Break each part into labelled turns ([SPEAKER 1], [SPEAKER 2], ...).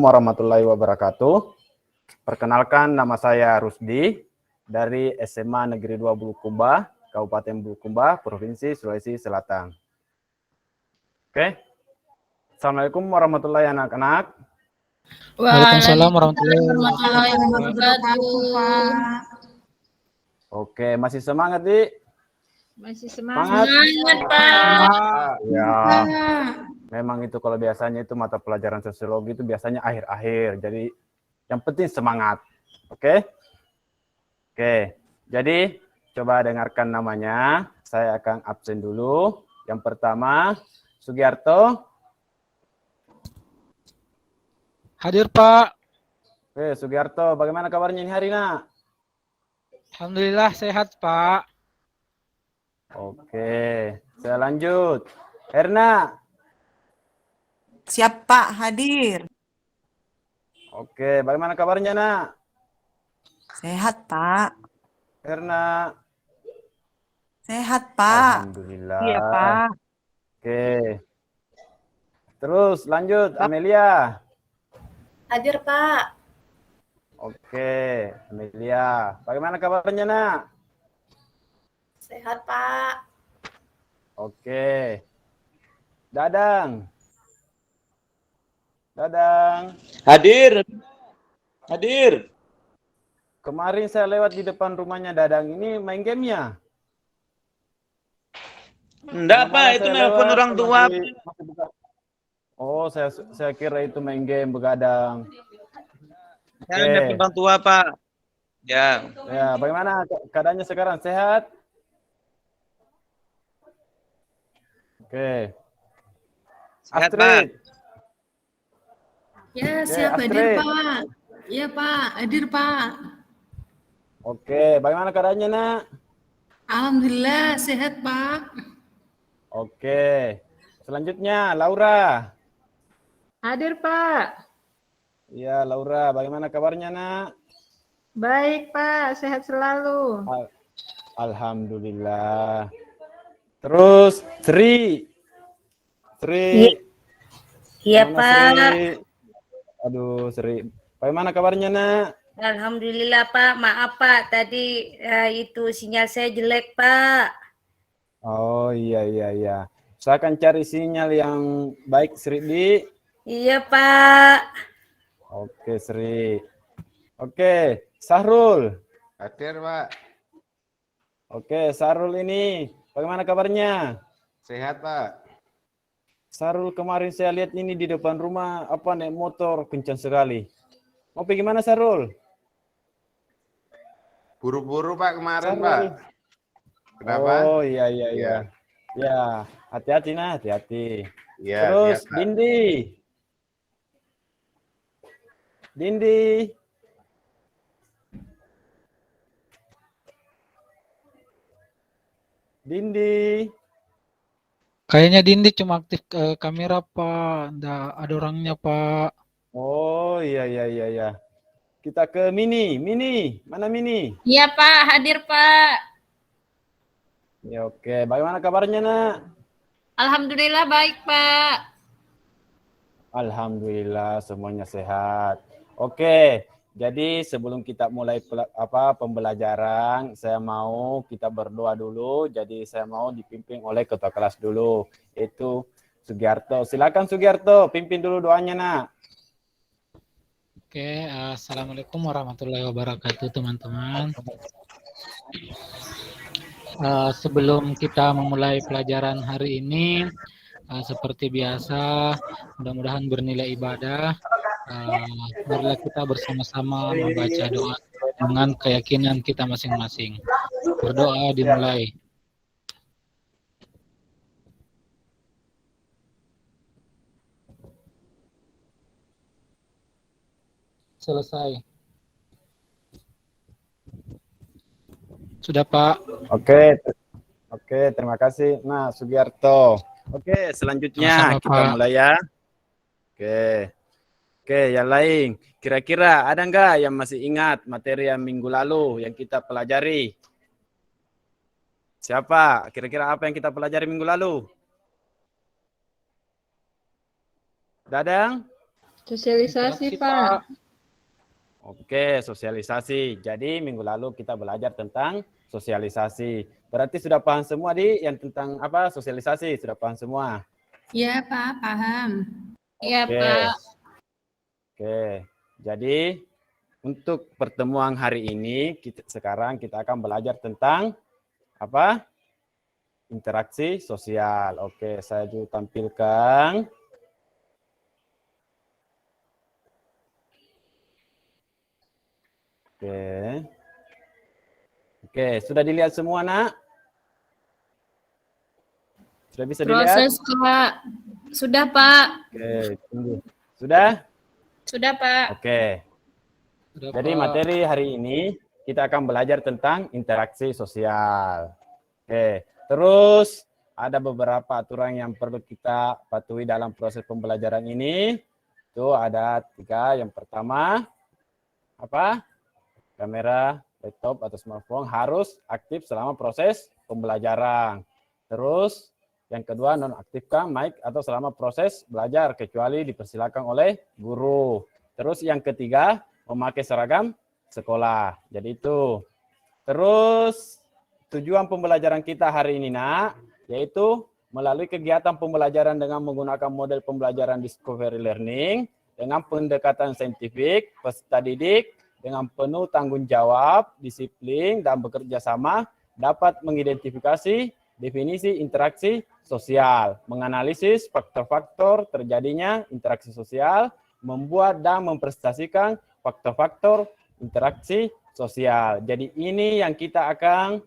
[SPEAKER 1] Warahmatullahi wabarakatuh. Perkenalkan, nama saya Rusdi dari SMA Negeri 2 Bulukumba, Kabupaten Bulukumba, Provinsi Sulawesi Selatan. Oke. Assalamualaikum warahmatullahi anak-anak.
[SPEAKER 2] Waalaikumsalam warahmatullahi
[SPEAKER 3] wabarakatuh.
[SPEAKER 1] Oke, masih semangat, Di?
[SPEAKER 3] Masih semangat, Pak.
[SPEAKER 1] Ya. Memang itu kalau biasanya itu mata pelajaran sosiologi itu biasanya akhir-akhir. Jadi yang penting semangat. Oke? Oke. Jadi coba dengarkan namanya. Saya akan absen dulu. Yang pertama, Sugiarto.
[SPEAKER 2] Hadir, Pak.
[SPEAKER 1] Oke, Sugiarto, bagaimana kabarnya ini hari, Nak?
[SPEAKER 2] Alhamdulillah sehat, Pak.
[SPEAKER 1] Oke, saya lanjut. Herna.
[SPEAKER 4] Siap, Pak, hadir.
[SPEAKER 1] Oke, bagaimana kabarnya, Nak?
[SPEAKER 4] Sehat, Pak.
[SPEAKER 1] Herna.
[SPEAKER 4] Sehat, Pak.
[SPEAKER 1] Alhamdulillah.
[SPEAKER 4] Iya, Pak.
[SPEAKER 1] Oke. Terus lanjut, Amelia.
[SPEAKER 3] Hadir, Pak.
[SPEAKER 1] Oke, Amelia. Bagaimana kabarnya, Nak?
[SPEAKER 3] Sehat, Pak.
[SPEAKER 1] Oke. Dadang. Dadang.
[SPEAKER 5] Hadir. Hadir.
[SPEAKER 1] Kemarin saya lewat di depan rumahnya Dadang ini main game-nya.
[SPEAKER 5] Enggak, Pak, itu nelpon orang tua.
[SPEAKER 1] Oh, saya kira itu main game begadang.
[SPEAKER 5] Ya, nelpon orang tua, Pak. Ya.
[SPEAKER 1] Ya, bagaimana keadaannya sekarang? Sehat? Oke.
[SPEAKER 5] Sehat,
[SPEAKER 1] Astrid.
[SPEAKER 5] Pak.
[SPEAKER 3] Ya,
[SPEAKER 1] Oke,
[SPEAKER 3] siap hadir,
[SPEAKER 1] Astrid.
[SPEAKER 3] Pak. Ya, Pak. Hadir, Pak.
[SPEAKER 1] Oke, bagaimana keadaannya, Nak?
[SPEAKER 3] Alhamdulillah, sehat, Pak.
[SPEAKER 1] Oke. Selanjutnya, Laura.
[SPEAKER 3] Hadir, Pak.
[SPEAKER 1] Iya, Laura. Bagaimana kabarnya, Nak?
[SPEAKER 3] Baik, Pak. Sehat selalu.
[SPEAKER 1] Alhamdulillah. Terus, Sri. Sri.
[SPEAKER 6] Iya,
[SPEAKER 1] Mana
[SPEAKER 6] Pak.
[SPEAKER 1] Sri? Aduh, Sri. Bagaimana kabarnya, Nak?
[SPEAKER 6] Alhamdulillah, Pak. Maaf, Pak. Tadi itu sinyal saya jelek, Pak.
[SPEAKER 1] Oh, iya. Saya akan cari sinyal yang baik, Sri.
[SPEAKER 6] Iya, Pak.
[SPEAKER 1] Oke, Sri. Oke, Sahrul.
[SPEAKER 7] Hadir, Pak.
[SPEAKER 1] Oke, Sahrul ini bagaimana kabarnya?
[SPEAKER 7] Sehat, Pak.
[SPEAKER 1] Sahrul, kemarin saya lihat ini di depan rumah naik motor kencang sekali. Mau pergi mana, Sahrul?
[SPEAKER 7] Buru-buru, Pak, kemarin,
[SPEAKER 1] Sahrul.
[SPEAKER 7] Pak. Kenapa?
[SPEAKER 1] Oh, iya. Ya, hati-hati, nah, hati-hati.
[SPEAKER 7] Ya,
[SPEAKER 1] Terus,
[SPEAKER 7] siap, Pak.
[SPEAKER 1] Dindi. Dindi.
[SPEAKER 2] Kayaknya Dindi cuma aktif kamera, Pak. Nggak ada orangnya, Pak.
[SPEAKER 1] Oh, iya. Kita ke Mini. Mana Mini?
[SPEAKER 3] Iya, Pak. Hadir, Pak.
[SPEAKER 1] Ya, oke. Bagaimana kabarnya, Nak?
[SPEAKER 3] Alhamdulillah, baik, Pak.
[SPEAKER 1] Alhamdulillah semuanya sehat. Oke, jadi sebelum kita mulai pembelajaran, saya mau kita berdoa dulu. Jadi saya mau dipimpin oleh ketua kelas dulu, yaitu Sugiarto. Silakan Sugiarto, pimpin dulu doanya, Nak.
[SPEAKER 2] Oke, Assalamualaikum warahmatullahi wabarakatuh, teman-teman. Sebelum kita memulai pelajaran hari ini, seperti biasa, mudah-mudahan bernilai ibadah. Marilah kita bersama-sama membaca doa dengan keyakinan kita masing-masing. Berdoa dimulai. Selesai. Sudah, Pak.
[SPEAKER 1] Oke, terima kasih. Nah, Sugiarto. Oke, selanjutnya
[SPEAKER 2] Sama-sama,
[SPEAKER 1] kita
[SPEAKER 2] Pak.
[SPEAKER 1] mulai ya. Oke, yang lain. Kira-kira ada nggak yang masih ingat materi yang minggu lalu yang kita pelajari? Siapa? Kira-kira apa yang kita pelajari minggu lalu? Dadang?
[SPEAKER 3] Sosialisasi, Pak.
[SPEAKER 1] Oke, sosialisasi. Jadi minggu lalu kita belajar tentang sosialisasi. Berarti sudah paham semua yang tentang apa sosialisasi? Sudah paham semua?
[SPEAKER 3] Iya, Pak, paham. Iya,
[SPEAKER 1] Oke.
[SPEAKER 3] Pak.
[SPEAKER 1] Oke. Jadi untuk pertemuan hari ini sekarang kita akan belajar tentang apa? Interaksi sosial. Oke, saya juga tampilkan. Oke. Oke, sudah dilihat semua, Nak? Sudah bisa dilihat?
[SPEAKER 3] Proses, Pak. Sudah, Pak.
[SPEAKER 1] Oke, tunggu. Sudah?
[SPEAKER 3] Sudah, Pak.
[SPEAKER 1] Oke.
[SPEAKER 2] Udah,
[SPEAKER 1] Jadi
[SPEAKER 2] Pak.
[SPEAKER 1] materi hari ini kita akan belajar tentang interaksi sosial. Oke. Terus ada beberapa aturan yang perlu kita patuhi dalam proses pembelajaran ini. Itu ada 3. Yang pertama, apa? Kamera laptop atau smartphone harus aktif selama proses pembelajaran. Terus yang kedua, nonaktifkan mic atau selama proses belajar kecuali dipersilakan oleh guru. Terus yang ketiga, memakai seragam sekolah. Jadi itu. Terus tujuan pembelajaran kita hari ini, Nak, yaitu melalui kegiatan pembelajaran dengan menggunakan model pembelajaran discovery learning dengan pendekatan saintifik, peserta didik dengan penuh tanggung jawab, disiplin, dan bekerja sama dapat mengidentifikasi definisi interaksi sosial, menganalisis faktor-faktor terjadinya interaksi sosial, membuat dan mempresentasikan faktor-faktor interaksi sosial. Jadi ini yang kita akan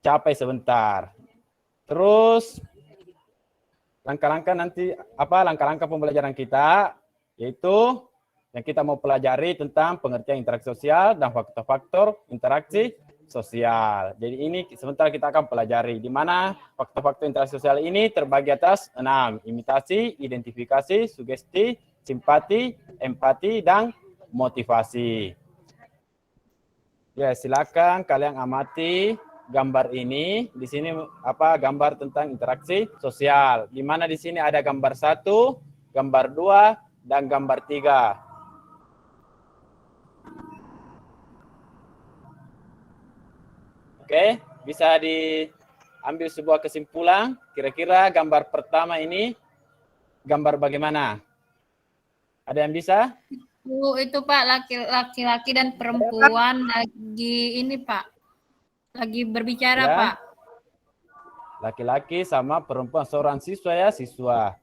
[SPEAKER 1] capai sebentar. Terus langkah-langkah nanti langkah-langkah pembelajaran kita yaitu yang kita mau pelajari tentang pengertian interaksi sosial dan faktor-faktor interaksi sosial. Jadi ini sebentar kita akan pelajari di mana faktor-faktor interaksi sosial ini terbagi atas 6: imitasi, identifikasi, sugesti, simpati, empati, dan motivasi. Ya, silakan kalian amati gambar ini. Di sini gambar tentang interaksi sosial. Di mana di sini ada gambar 1, gambar 2, dan gambar 3. Oke, bisa diambil sebuah kesimpulan. Kira-kira gambar pertama ini gambar bagaimana? Ada yang bisa?
[SPEAKER 3] Itu Pak, laki-laki dan perempuan lagi ini Pak, lagi berbicara
[SPEAKER 1] Ya.
[SPEAKER 3] Pak.
[SPEAKER 1] Laki-laki sama perempuan, seorang siswa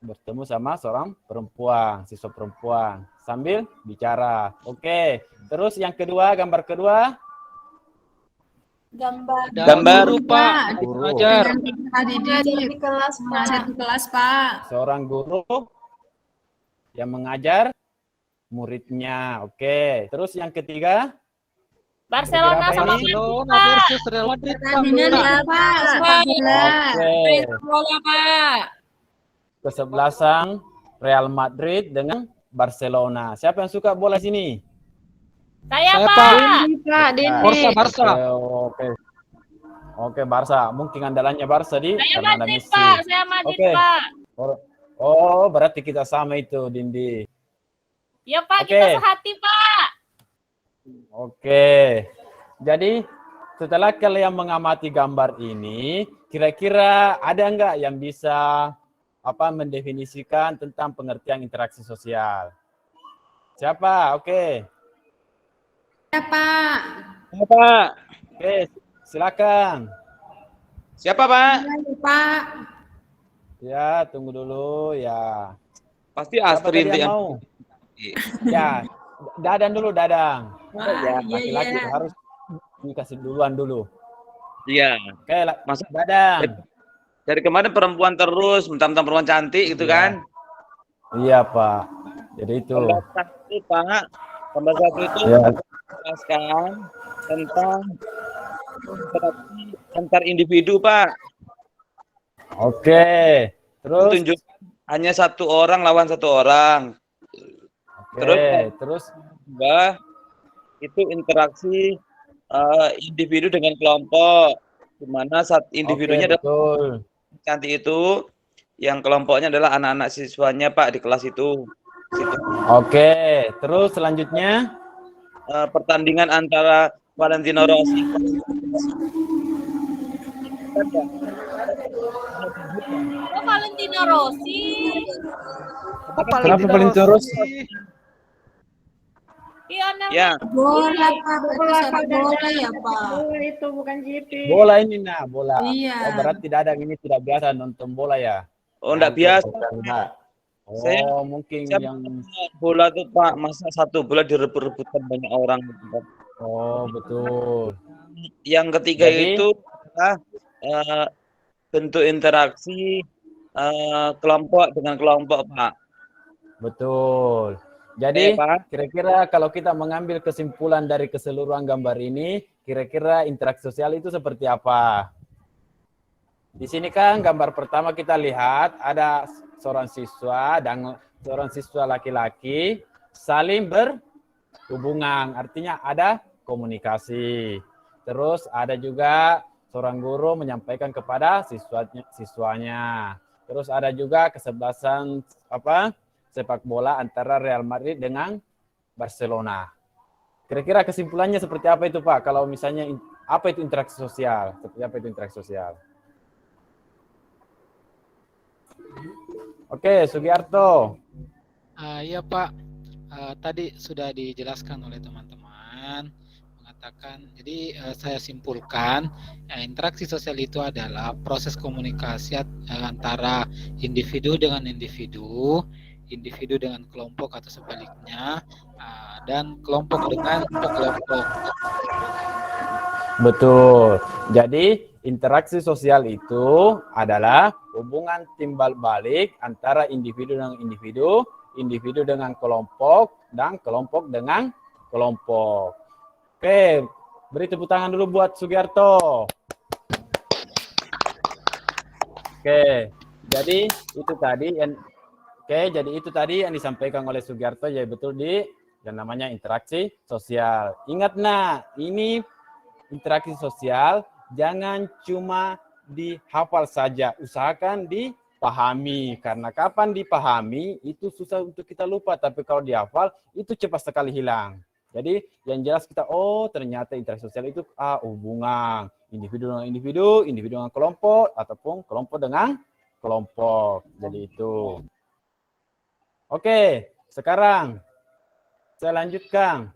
[SPEAKER 1] bertemu sama seorang perempuan, siswa perempuan sambil bicara. Oke, terus yang kedua, gambar kedua.
[SPEAKER 5] Gambar.
[SPEAKER 2] Guru, Pak.
[SPEAKER 1] Guru.
[SPEAKER 2] Ajar.
[SPEAKER 3] Di kelas Pak. Satu kelas Pak.
[SPEAKER 1] Seorang guru yang mengajar muridnya. Oke, terus yang ketiga.
[SPEAKER 3] Barcelona
[SPEAKER 1] Kira-kira apa
[SPEAKER 3] sama
[SPEAKER 1] ini?
[SPEAKER 2] Barcelona versus Real Madrid, Pak.
[SPEAKER 3] Pertandingan
[SPEAKER 2] Bola.
[SPEAKER 3] Pak, sepak bola.
[SPEAKER 1] Oke,
[SPEAKER 3] Bola Pak.
[SPEAKER 1] kesebelasan Real Madrid dengan Barcelona. Siapa yang suka bola sini?
[SPEAKER 3] Saya
[SPEAKER 2] Saya,
[SPEAKER 3] Pak.
[SPEAKER 2] Pak.
[SPEAKER 3] Pak,
[SPEAKER 2] Barca.
[SPEAKER 1] Oke, Barca. Mungkin andalannya Barca
[SPEAKER 3] Saya
[SPEAKER 1] karena ada
[SPEAKER 3] Madrid
[SPEAKER 1] Messi.
[SPEAKER 3] Pak, saya Madrid
[SPEAKER 1] Oke.
[SPEAKER 3] Pak.
[SPEAKER 1] Oh, berarti kita sama itu, Dindi.
[SPEAKER 3] Ya Pak,
[SPEAKER 1] Oke.
[SPEAKER 3] kita sehati Pak.
[SPEAKER 1] Oke. Jadi setelah kalian mengamati gambar ini, kira-kira ada nggak yang bisa mendefinisikan tentang pengertian interaksi sosial? Siapa? Oke.
[SPEAKER 3] Ya Pak.
[SPEAKER 5] Pak.
[SPEAKER 1] Oke, silakan.
[SPEAKER 5] Siapa, Pak?
[SPEAKER 3] Pak.
[SPEAKER 1] Ya, tunggu dulu ya.
[SPEAKER 5] Pasti
[SPEAKER 1] Siapa
[SPEAKER 5] Astrid
[SPEAKER 1] tadi yang
[SPEAKER 5] yang
[SPEAKER 1] mau? Ya, Dadang dulu, Dadang.
[SPEAKER 3] Wah,
[SPEAKER 1] Laki-laki harus dikasih duluan dulu.
[SPEAKER 5] Iya.
[SPEAKER 1] Oke,
[SPEAKER 5] Masa
[SPEAKER 1] Dadang.
[SPEAKER 5] dari kemarin perempuan terus, mentang-mentang perempuan cantik gitu
[SPEAKER 1] Iya.
[SPEAKER 5] kan?
[SPEAKER 1] Iya, Pak. Jadi itu.
[SPEAKER 5] Gambar satu, Pak. Gambar satu itu
[SPEAKER 1] Ya.
[SPEAKER 5] menjelaskan tentang interaksi antar individu, Pak.
[SPEAKER 1] Oke. Terus
[SPEAKER 5] Tunjuk hanya satu orang lawan satu orang.
[SPEAKER 1] terus
[SPEAKER 5] Kedua, itu interaksi individu dengan kelompok, di mana individunya
[SPEAKER 1] oke,
[SPEAKER 5] adalah
[SPEAKER 1] betul.
[SPEAKER 5] cantik itu, yang kelompoknya adalah anak-anak siswanya Pak di kelas itu.
[SPEAKER 1] Oke, terus selanjutnya
[SPEAKER 5] Pertandingan antara Valentino Rossi.
[SPEAKER 3] Oh, Valentino Rossi.
[SPEAKER 1] kenapa Valentino Rossi?
[SPEAKER 3] Iya, namanya.
[SPEAKER 5] Ya,
[SPEAKER 3] Bola, Pak. Berarti bola ya, Pak.
[SPEAKER 6] Itu bukan GP.
[SPEAKER 1] Bola ini nah, bola.
[SPEAKER 3] Iya.
[SPEAKER 1] Oh, berarti ini tidak biasa nonton bola ya?
[SPEAKER 5] oh enggak biasa. Saya-
[SPEAKER 1] Oh, mungkin
[SPEAKER 5] Saya
[SPEAKER 1] yang
[SPEAKER 5] bola tuh Pak, masa satu bola direbut-rebutkan banyak orang.
[SPEAKER 1] oh betul.
[SPEAKER 5] Yang ketiga
[SPEAKER 1] Jadi-
[SPEAKER 5] itu adalah bentuk interaksi kelompok dengan kelompok, Pak.
[SPEAKER 1] Betul. Jadi
[SPEAKER 5] Pak.
[SPEAKER 1] kira-kira kalau kita mengambil kesimpulan dari keseluruhan gambar ini, kira-kira interaksi sosial itu seperti apa? Di sini kan gambar pertama kita lihat ada seorang siswa dan seorang siswa laki-laki saling berhubungan, artinya ada komunikasi. Terus ada juga seorang guru menyampaikan kepada siswanya. Terus ada juga kesebelasan sepak bola antara Real Madrid dengan Barcelona. Kira-kira kesimpulannya seperti apa itu Pak? Kalau misalnya apa itu interaksi sosial? Seperti apa itu interaksi sosial? Oke, Sugiarto.
[SPEAKER 2] Iya Pak, tadi sudah dijelaskan oleh teman-teman mengatakan. Jadi saya simpulkan interaksi sosial itu adalah proses komunikasi antara individu dengan individu, individu dengan kelompok atau sebaliknya, dan kelompok dengan kelompok.
[SPEAKER 1] Betul. Jadi interaksi sosial itu adalah hubungan timbal balik antara individu dengan individu, individu dengan kelompok, dan kelompok dengan kelompok. Oke, beri tepuk tangan dulu buat Sugiarto. Oke, jadi itu tadi yang disampaikan oleh Sugiarto, ya betul yang namanya interaksi sosial. Ingat ini interaksi sosial jangan cuma dihafal saja, usahakan dipahami. Karena kapan dipahami itu susah untuk kita lupa, tapi kalau dihafal itu cepat sekali hilang. Jadi yang jelas kita ternyata interaksi sosial itu hubungan individu dengan individu, individu dengan kelompok ataupun kelompok dengan kelompok. Jadi itu. Oke, sekarang saya lanjutkan.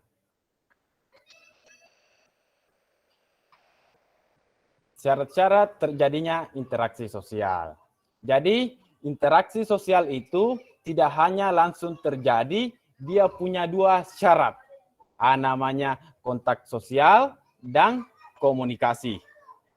[SPEAKER 1] Syarat-syarat terjadinya interaksi sosial. Jadi, interaksi sosial itu tidak hanya langsung terjadi, dia punya dua syarat. Namanya kontak sosial dan komunikasi.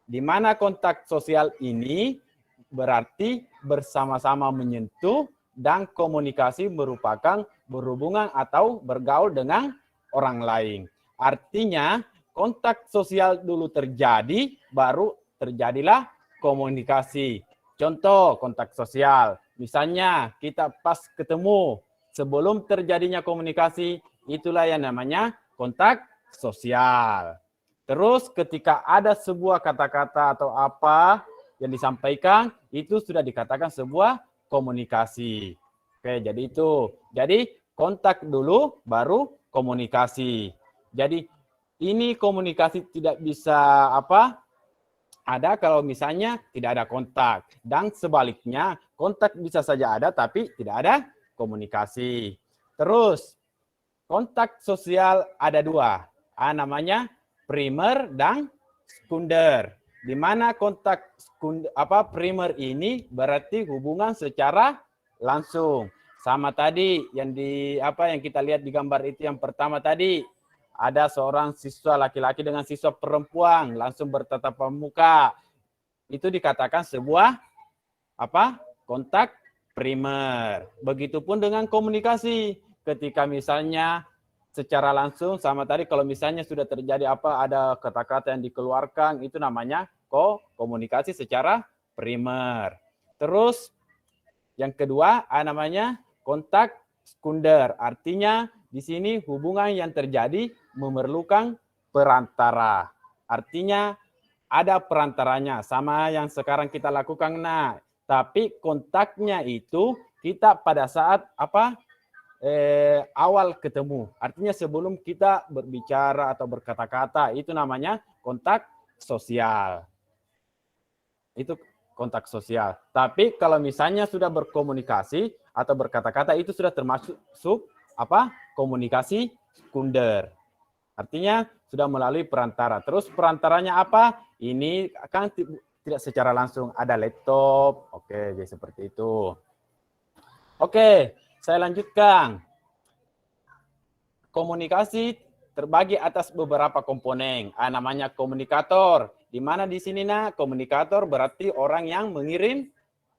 [SPEAKER 1] Di mana kontak sosial ini berarti bersama-sama menyentuh dan komunikasi merupakan berhubungan atau bergaul dengan orang lain. Artinya, kontak sosial dulu terjadi, baru terjadilah komunikasi. Contoh kontak sosial, misalnya kita pas ketemu, sebelum terjadinya komunikasi, itulah yang namanya kontak sosial. Terus ketika ada sebuah kata-kata atau apa yang disampaikan, itu sudah dikatakan sebuah komunikasi. Oke, jadi itu. Jadi kontak dulu, baru komunikasi. Jadi ini komunikasi tidak bisa ada kalau misalnya tidak ada kontak. Dan sebaliknya, kontak bisa saja ada tapi tidak ada komunikasi. Terus, kontak sosial ada dua. Namanya primer dan sekunder. Di mana kontak primer ini berarti hubungan secara langsung. Sama tadi yang kita lihat di gambar itu yang pertama tadi. Ada seorang siswa laki-laki dengan siswa perempuan langsung bertatapan muka. Itu dikatakan sebuah kontak primer. Begitupun dengan komunikasi. Ketika misalnya secara langsung sama tadi kalau misalnya sudah terjadi ada kata-kata yang dikeluarkan, itu namanya komunikasi secara primer. Terus yang kedua namanya kontak sekunder. Artinya di sini hubungan yang terjadi memerlukan perantara. Artinya ada perantaranya sama yang sekarang kita lakukan. Tapi kontaknya itu kita pada saat awal ketemu. Artinya sebelum kita berbicara atau berkata-kata, itu namanya kontak sosial. Itu kontak sosial. Tapi kalau misalnya sudah berkomunikasi atau berkata-kata, itu sudah termasuk apa? Komunikasi sekunder. Artinya sudah melalui perantara. Terus perantaranya apa? Ini akan tidak secara langsung, ada laptop. Oke, jadi seperti itu. Oke, saya lanjutkan. Komunikasi terbagi atas beberapa komponen. Namanya komunikator. Di mana di sini komunikator berarti orang yang mengirim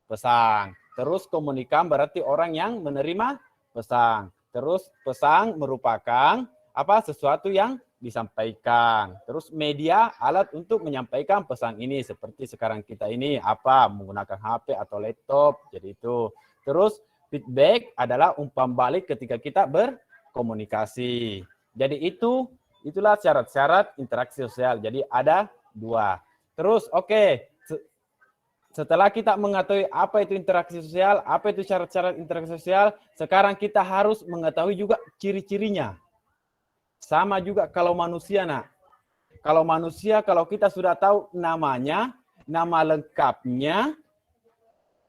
[SPEAKER 1] pesan. Terus komunikam berarti orang yang menerima pesan. Terus pesan merupakan apa? Sesuatu yang disampaikan. Terus media alat untuk menyampaikan pesan ini, seperti sekarang kita ini apa? Menggunakan HP atau laptop. Jadi itu. Terus feedback adalah umpan balik ketika kita berkomunikasi. Jadi itulah syarat-syarat interaksi sosial. Jadi ada 2. Terus oke. Setelah kita mengetahui apa itu interaksi sosial, apa itu syarat-syarat interaksi sosial, sekarang kita harus mengetahui juga ciri-cirinya. Sama juga kalau manusia, Kalau manusia, kalau kita sudah tahu namanya, nama lengkapnya,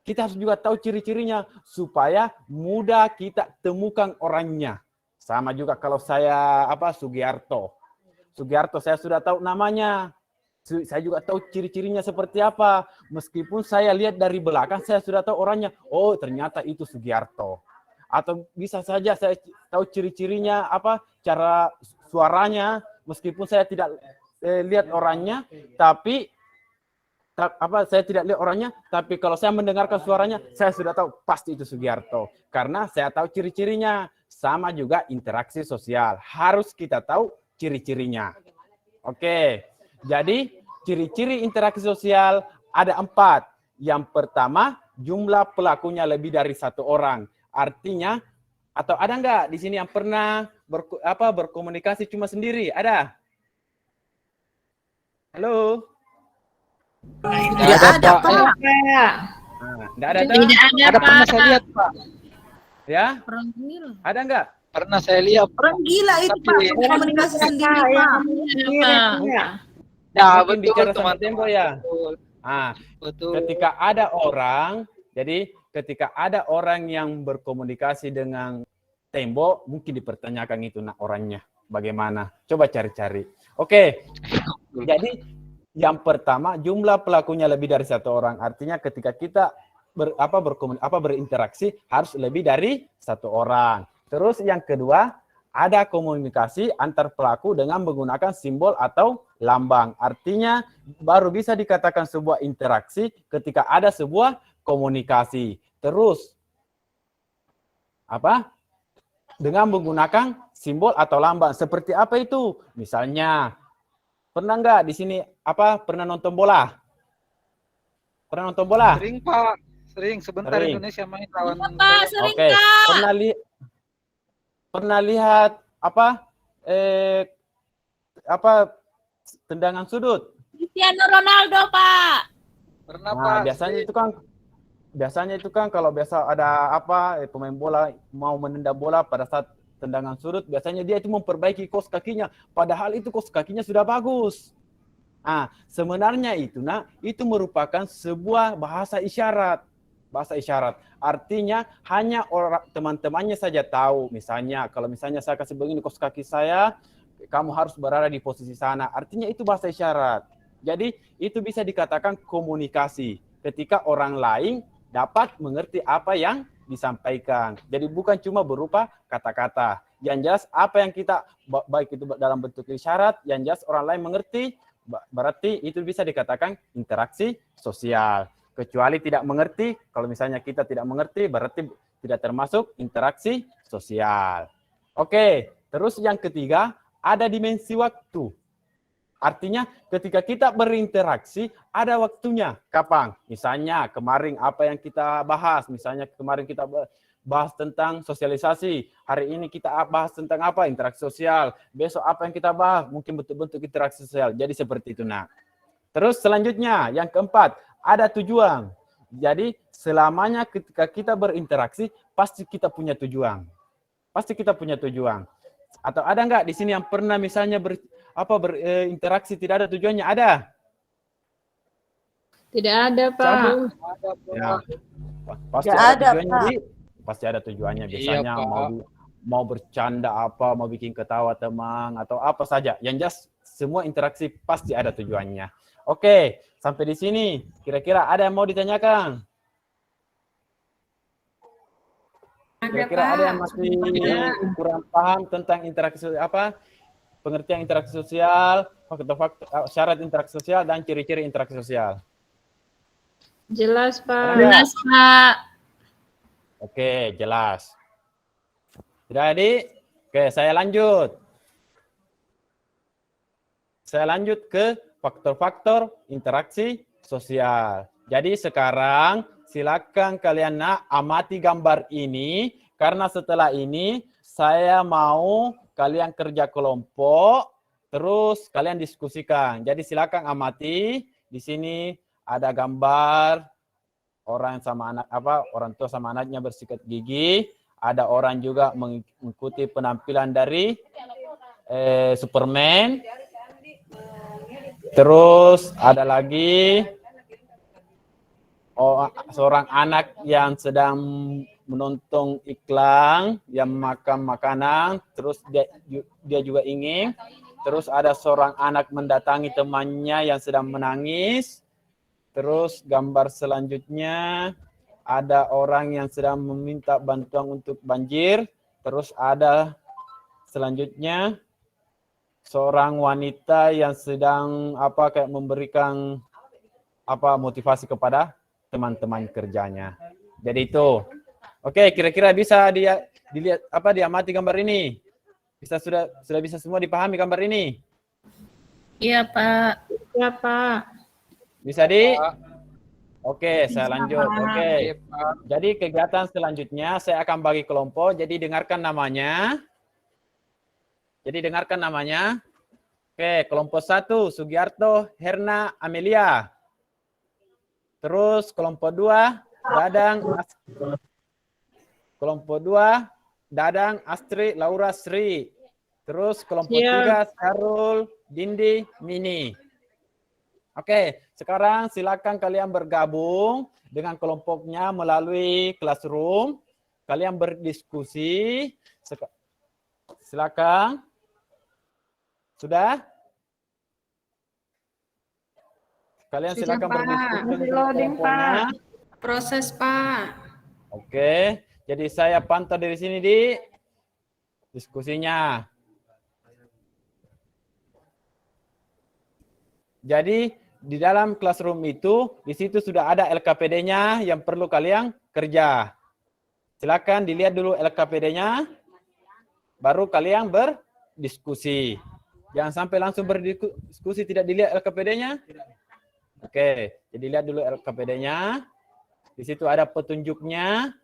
[SPEAKER 1] kita harus juga tahu ciri-cirinya supaya mudah kita temukan orangnya. Sama juga kalau saya Sugiarto. Sugiarto saya sudah tahu namanya. Saya juga tahu ciri-cirinya seperti apa. Meskipun saya lihat dari belakang, saya sudah tahu orangnya. Oh, ternyata itu Sugiarto. Atau bisa saja saya tahu ciri-cirinya, cara suaranya, meskipun saya tidak lihat orangnya, tapi saya tidak lihat orangnya, tapi kalau saya mendengarkan suaranya, saya sudah tahu pasti itu Sugiarto. Karena saya tahu ciri-cirinya. Sama juga interaksi sosial. Harus kita tahu ciri-cirinya. Oke, jadi ciri-ciri interaksi sosial ada 4. Yang pertama, jumlah pelakunya lebih dari 1 orang. Artinya, atau ada nggak di sini yang pernah berkomunikasi cuma sendiri? Ada? Halo?
[SPEAKER 4] Tidak ada, Pak.
[SPEAKER 1] Tidak ada,
[SPEAKER 2] Ada pernah saya lihat, Pak.
[SPEAKER 1] Ya?
[SPEAKER 3] Orang gila.
[SPEAKER 1] Ada nggak?
[SPEAKER 2] Pernah saya lihat.
[SPEAKER 4] Orang gila itu, Pak. Komunikasi sendiri, Pak.
[SPEAKER 2] Ya,
[SPEAKER 1] Mungkin
[SPEAKER 2] betul,
[SPEAKER 1] bicara sama
[SPEAKER 2] teman-teman.
[SPEAKER 1] tembok ya.
[SPEAKER 2] Betul.
[SPEAKER 1] Ketika ada orang, jadi ketika ada orang yang berkomunikasi dengan tembok, mungkin dipertanyakan itu orangnya bagaimana. Coba cari-cari. Oke. Jadi yang pertama, jumlah pelakunya lebih dari 1 orang. Artinya ketika kita berinteraksi harus lebih dari 1 orang. Terus yang kedua, ada komunikasi antar pelaku dengan menggunakan simbol atau lambang. Artinya baru bisa dikatakan sebuah interaksi ketika ada sebuah komunikasi. Terus dengan menggunakan simbol atau lambang. Seperti apa itu? Misalnya, pernah nggak di sini pernah nonton bola? Pernah nonton bola?
[SPEAKER 2] Sering, Pak. Sering. Sebentar
[SPEAKER 1] Sering.
[SPEAKER 2] Indonesia main lawan.
[SPEAKER 3] Pak, sering
[SPEAKER 1] Oke.
[SPEAKER 3] Kak.
[SPEAKER 1] Pernah lihat tendangan sudut?
[SPEAKER 3] Cristiano Ronaldo, Pak.
[SPEAKER 2] Pernah,
[SPEAKER 1] Nah,
[SPEAKER 2] Pak.
[SPEAKER 1] biasanya itu kan kalau biasa ada pemain bola mau menendang bola pada saat tendangan sudut, biasanya dia itu memperbaiki kos kakinya, padahal itu kos kakinya sudah bagus. Sebenarnya itu merupakan sebuah bahasa isyarat. Bahasa isyarat. Artinya hanya orang teman-temannya saja tahu. Misalnya, kalau misalnya saya kasih begini kos kaki saya, kamu harus berada di posisi sana. Artinya itu bahasa isyarat. Jadi itu bisa dikatakan komunikasi. Ketika orang lain dapat mengerti apa yang disampaikan. Jadi bukan cuma berupa kata-kata. Yang jelas apa yang kita, baik itu dalam bentuk isyarat, yang jelas orang lain mengerti, berarti itu bisa dikatakan interaksi sosial. Kecuali tidak mengerti, kalau misalnya kita tidak mengerti, berarti tidak termasuk interaksi sosial. Oke, terus yang ketiga, ada dimensi waktu. Artinya ketika kita berinteraksi, ada waktunya. Kapan? Misalnya kemarin apa yang kita bahas, misalnya kemarin kita bahas tentang sosialisasi, hari ini kita bahas tentang apa? Interaksi sosial. Besok apa yang kita bahas? Mungkin bentuk-bentuk interaksi sosial. Jadi seperti itu. Terus selanjutnya, yang keempat, ada tujuan. Jadi selamanya ketika kita berinteraksi, pasti kita punya tujuan. Pasti kita punya tujuan. Atau ada nggak di sini yang pernah misalnya berinteraksi tidak ada tujuannya? Ada?
[SPEAKER 3] Tidak ada, Pak.
[SPEAKER 1] Ya. Pasti
[SPEAKER 4] Nggak
[SPEAKER 1] ada
[SPEAKER 4] ada,
[SPEAKER 1] tujuannya,
[SPEAKER 4] Pak.
[SPEAKER 1] Di. Pasti ada tujuannya.
[SPEAKER 2] Iya,
[SPEAKER 1] Biasanya
[SPEAKER 2] Pak.
[SPEAKER 1] mau bercanda apa, mau bikin ketawa teman, atau apa saja. Yang jelas semua interaksi pasti ada tujuannya. Oke, sampai di sini. Kira-kira ada yang mau ditanyakan? Kira-kira ada yang masih kurang paham tentang interaksi pengertian interaksi sosial, faktor-faktor syarat interaksi sosial dan ciri-ciri interaksi sosial.
[SPEAKER 3] Jelas, Pak.
[SPEAKER 1] Jelas,
[SPEAKER 3] Pak.
[SPEAKER 1] Oke, jelas. Sudah, Adik? Oke, saya lanjut. Saya lanjut ke faktor-faktor interaksi sosial. Jadi sekarang silakan kalian amati gambar ini, karena setelah ini saya mau kalian kerja kelompok, terus kalian diskusikan. Jadi silakan amati. Di sini ada gambar orang sama anak orang tua sama anaknya bersikat gigi. Ada orang juga mengikuti penampilan dari Superman. Terus ada lagi seorang anak yang sedang menonton iklan yang makan makanan, terus dia juga ingin. Terus ada seorang anak mendatangi temannya yang sedang menangis. Terus gambar selanjutnya ada orang yang sedang meminta bantuan untuk banjir. Terus ada selanjutnya seorang wanita yang sedang kayak memberikan motivasi kepada teman-teman kerjanya. Jadi itu. Oke, kira-kira bisa dilihat diamati gambar ini? Sudah bisa semua dipahami gambar ini?
[SPEAKER 3] Iya, Pak. Iya, Pak.
[SPEAKER 1] Bisa, Di? Oke, saya lanjut. Oke. Jadi kegiatan selanjutnya saya akan bagi kelompok. Jadi dengarkan namanya. Oke, kelompok 1 Sugiarto, Herna, Amelia. Terus kelompok 2 Dadang, Astri, Laura, Sri. Terus kelompok 3 Sarul, Dindi, Mini. Oke, sekarang silakan kalian bergabung dengan kelompoknya melalui classroom. Kalian berdiskusi. Silakan. Sudah? Kalian silakan berdiskusi dengan kelompoknya.
[SPEAKER 3] Proses, Pak.
[SPEAKER 1] Oke, jadi saya pantau dari sini di diskusinya. Jadi di dalam classroom itu, di situ sudah ada LKPD-nya yang perlu kalian kerja. Silakan dilihat dulu LKPD-nya, baru kalian berdiskusi. Jangan sampai langsung berdiskusi tidak dilihat LKPD-nya. Oke, jadi lihat dulu LKPD-nya. Di situ ada petunjuknya.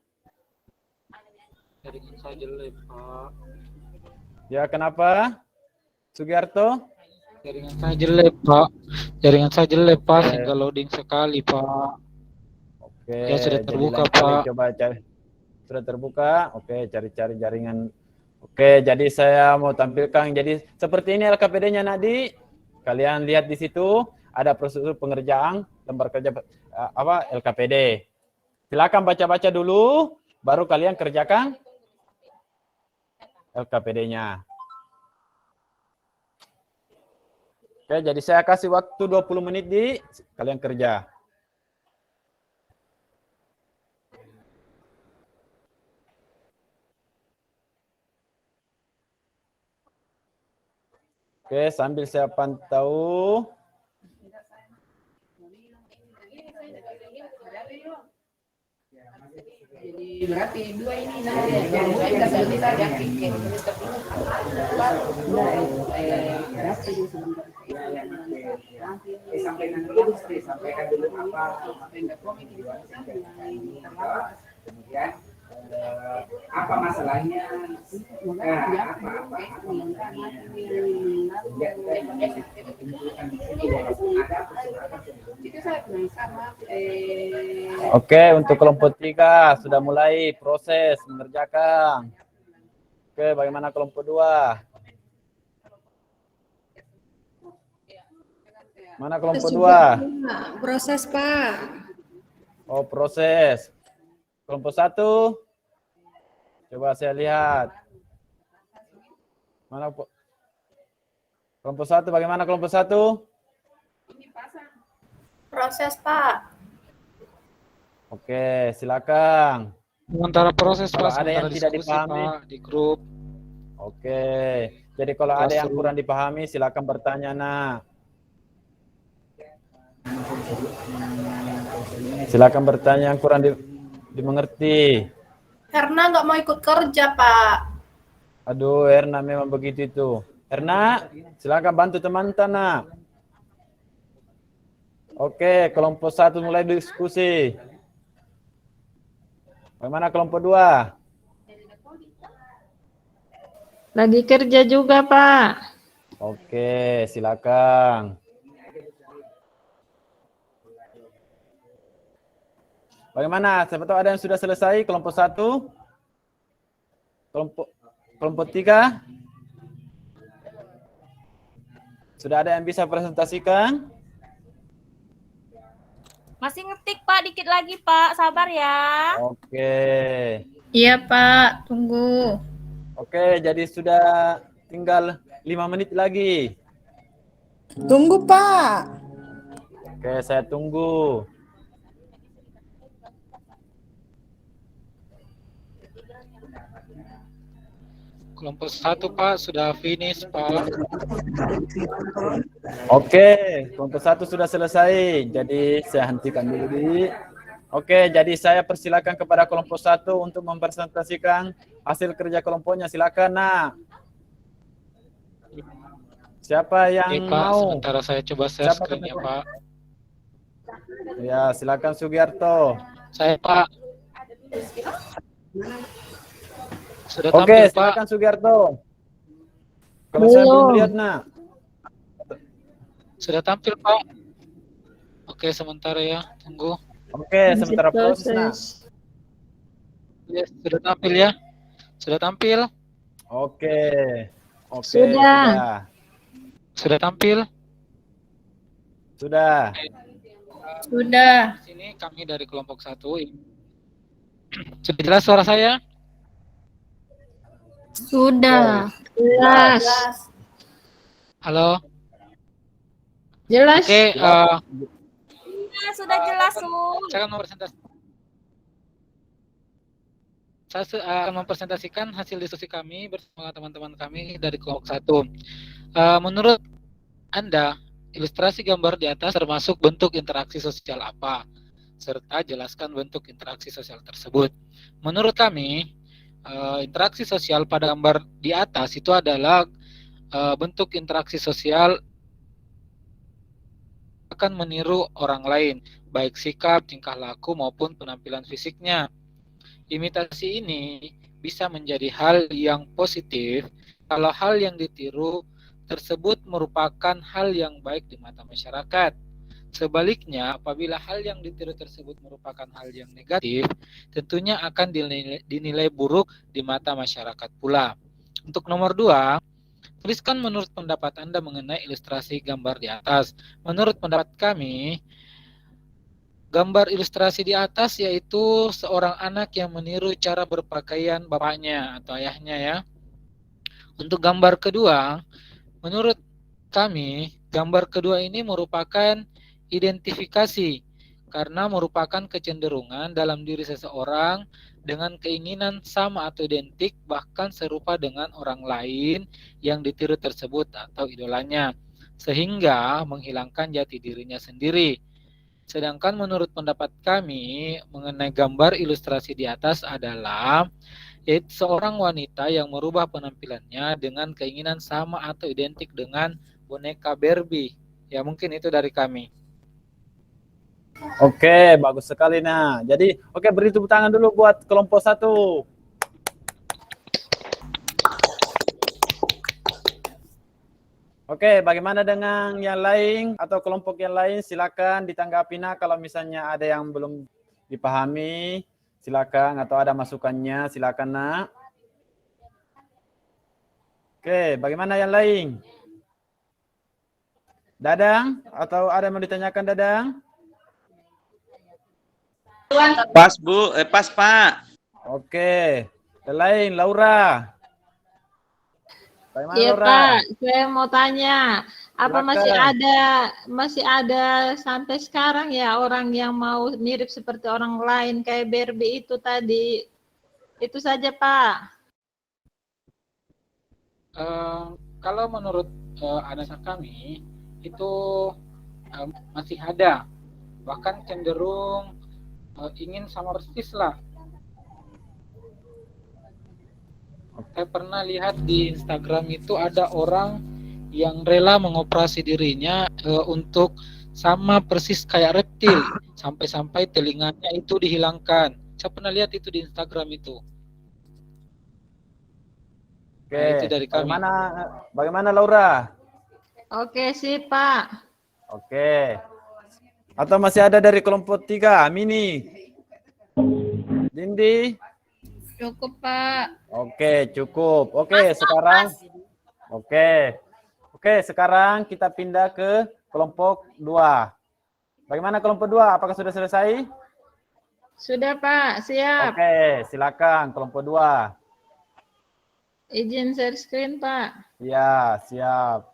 [SPEAKER 2] Jaringan saya jelek, Pak.
[SPEAKER 1] Ya, kenapa? Sugiarto?
[SPEAKER 2] Jaringan saya jelek, Pak. Sehingga loading sekali, Pak.
[SPEAKER 1] Oke.
[SPEAKER 2] Ya, sudah terbuka,
[SPEAKER 1] jadi lain kali
[SPEAKER 2] Pak.
[SPEAKER 1] coba cari. Sudah terbuka? Oke, cari-cari jaringan. Oke, jadi saya mau tampilkan. Jadi seperti ini LKPD-nya, Nadi. Kalian lihat di situ ada prosedur pengerjaan lembar kerja LKPD. Silakan baca-baca dulu, baru kalian kerjakan LKPD-nya. Oke, jadi saya kasih waktu 20 menit di kalian kerja. Oke, sambil saya pantau.
[SPEAKER 8] Jadi berarti dua ini kita bisa yakin sampai nanti sampaikan dulu apa kemudian apa masalahnya
[SPEAKER 1] Oke, untuk kelompok 3 sudah mulai proses mengerjakan. Oke, bagaimana kelompok 2? Mana kelompok 2?
[SPEAKER 3] Proses, Pak.
[SPEAKER 1] Oh, proses. Kelompok 1? Coba saya lihat. Mana kelompok 1? Bagaimana kelompok 1?
[SPEAKER 8] Proses, Pak.
[SPEAKER 1] Oke, silakan.
[SPEAKER 2] Sementara proses
[SPEAKER 1] Kalau
[SPEAKER 2] Pak,
[SPEAKER 1] ada yang
[SPEAKER 2] sementara
[SPEAKER 1] tidak
[SPEAKER 2] diskusi
[SPEAKER 1] dipahami.
[SPEAKER 2] Pak di grup.
[SPEAKER 1] Oke. Jadi kalau ada yang
[SPEAKER 2] Classroom.
[SPEAKER 1] kurang dipahami, silakan bertanya, Nak. Silakan bertanya yang kurang dimengerti.
[SPEAKER 8] Karena nggak mau ikut kerja, Pak.
[SPEAKER 1] Aduh, Erna memang begitu itu. Erna, silakan bantu teman-teman, Nak. Oke, kelompok 1 mulai diskusi. Bagaimana kelompok 2?
[SPEAKER 9] Lagi kerja juga, Pak.
[SPEAKER 1] Oke, silakan. Bagaimana? Siapa tahu ada yang sudah selesai kelompok 1? Kelompok 3? Sudah ada yang bisa presentasikan?
[SPEAKER 6] Masih ngetik Pak, dikit lagi Pak, sabar ya.
[SPEAKER 1] Oke.
[SPEAKER 9] Iya, Pak. Tunggu.
[SPEAKER 1] Oke, jadi sudah tinggal 5 menit lagi.
[SPEAKER 4] Tunggu, Pak.
[SPEAKER 1] Oke, saya tunggu.
[SPEAKER 2] Kelompok 1 Pak sudah finish Pak.
[SPEAKER 1] Oke, kelompok 1 sudah selesai. Jadi saya hentikan dulu. Oke, jadi saya persilakan kepada kelompok 1 untuk mempresentasikan hasil kerja kelompoknya. Silakan, Nak. Siapa yang
[SPEAKER 2] Oke, Pak,
[SPEAKER 1] mau?
[SPEAKER 2] sementara saya coba share
[SPEAKER 1] Siapa
[SPEAKER 2] screen-nya
[SPEAKER 1] teman-teman?
[SPEAKER 2] Pak.
[SPEAKER 1] Ya, silakan Sugiarto.
[SPEAKER 2] Saya Pak. Sudah
[SPEAKER 1] Oke,
[SPEAKER 2] tampil Pak.
[SPEAKER 1] silakan Sugiarto. Kalau saya belum lihat, Nak.
[SPEAKER 2] Sudah tampil Pak. Oke, sementara ya, tunggu.
[SPEAKER 1] Oke, sementara proses, Nak.
[SPEAKER 2] Ya, sudah tampil ya. Sudah tampil.
[SPEAKER 1] Oke. Oke,
[SPEAKER 9] Sudah.
[SPEAKER 2] Sudah tampil.
[SPEAKER 1] Sudah.
[SPEAKER 9] Sudah.
[SPEAKER 2] Di sini kami dari kelompok 1. Sudah jelas suara saya?
[SPEAKER 9] Sudah. Jelas.
[SPEAKER 2] Halo.
[SPEAKER 9] Jelas.
[SPEAKER 2] Oke,
[SPEAKER 6] Ya, sudah jelas, Su.
[SPEAKER 2] saya akan mempresentasikan hasil diskusi kami bersama teman-teman kami dari kelompok 1. Menurut Anda, ilustrasi gambar di atas termasuk bentuk interaksi sosial apa? Serta jelaskan bentuk interaksi sosial tersebut. Menurut kami, interaksi sosial pada gambar di atas itu adalah bentuk interaksi sosial akan meniru orang lain, baik sikap, tingkah laku maupun penampilan fisiknya. Imitasi ini bisa menjadi hal yang positif kalau hal yang ditiru tersebut merupakan hal yang baik di mata masyarakat. Sebaliknya, apabila hal yang ditiru tersebut merupakan hal yang negatif, tentunya akan dinilai buruk di mata masyarakat pula. Untuk nomor 2, tuliskan menurut pendapat Anda mengenai ilustrasi gambar di atas. Menurut pendapat kami, gambar ilustrasi di atas yaitu seorang anak yang meniru cara berpakaian bapaknya atau ayahnya ya. Untuk gambar kedua, menurut kami, gambar kedua ini merupakan identifikasi karena merupakan kecenderungan dalam diri seseorang dengan keinginan sama atau identik bahkan serupa dengan orang lain yang ditiru tersebut atau idolanya, sehingga menghilangkan jati dirinya sendiri. Sedangkan menurut pendapat kami mengenai gambar ilustrasi di atas adalah yaitu seorang wanita yang merubah penampilannya dengan keinginan sama atau identik dengan boneka Barbie. Ya mungkin itu dari kami.
[SPEAKER 1] Oke, bagus sekali, Nah. Jadi, oke, beri tepuk tangan dulu buat kelompok 1. Oke, bagaimana dengan yang lain atau kelompok yang lain? Silakan ditanggapi, Nah, kalau misalnya ada yang belum dipahami, silakan, atau ada masukannya, silakan, Nak. Oke, bagaimana yang lain? Dadang, atau ada yang mau ditanyakan Dadang?
[SPEAKER 5] Pas Bu, pas Pak.
[SPEAKER 1] Oke, yang lain Laura. Bagaimana
[SPEAKER 9] Iya
[SPEAKER 1] Laura?
[SPEAKER 9] Pak, saya mau tanya, apa
[SPEAKER 1] Silakan.
[SPEAKER 9] masih ada sampai sekarang ya orang yang mau mirip seperti orang lain kayak Barbie itu tadi? Itu saja Pak.
[SPEAKER 2] Kalau menurut analisa kami itu masih ada, bahkan cenderung ingin sama persis lah. Saya pernah lihat di Instagram itu ada orang yang rela mengoperasi dirinya untuk sama persis kayak reptil, sampai-sampai telinganya itu dihilangkan. Saya pernah lihat itu di Instagram itu.
[SPEAKER 1] Oke,
[SPEAKER 2] Nah, itu dari kami.
[SPEAKER 1] bagaimana Laura?
[SPEAKER 9] Oke sih Pak.
[SPEAKER 1] Oke. Atau masih ada dari kelompok 3, Mini? Dindi?
[SPEAKER 9] Cukup Pak.
[SPEAKER 1] Oke, cukup. Oke, sekarang sekarang kita pindah ke kelompok 2. Bagaimana kelompok 2? Apakah sudah selesai?
[SPEAKER 9] Sudah Pak, siap.
[SPEAKER 1] Oke, silakan kelompok 2.
[SPEAKER 9] Izin share screen Pak.
[SPEAKER 1] Ya, siap.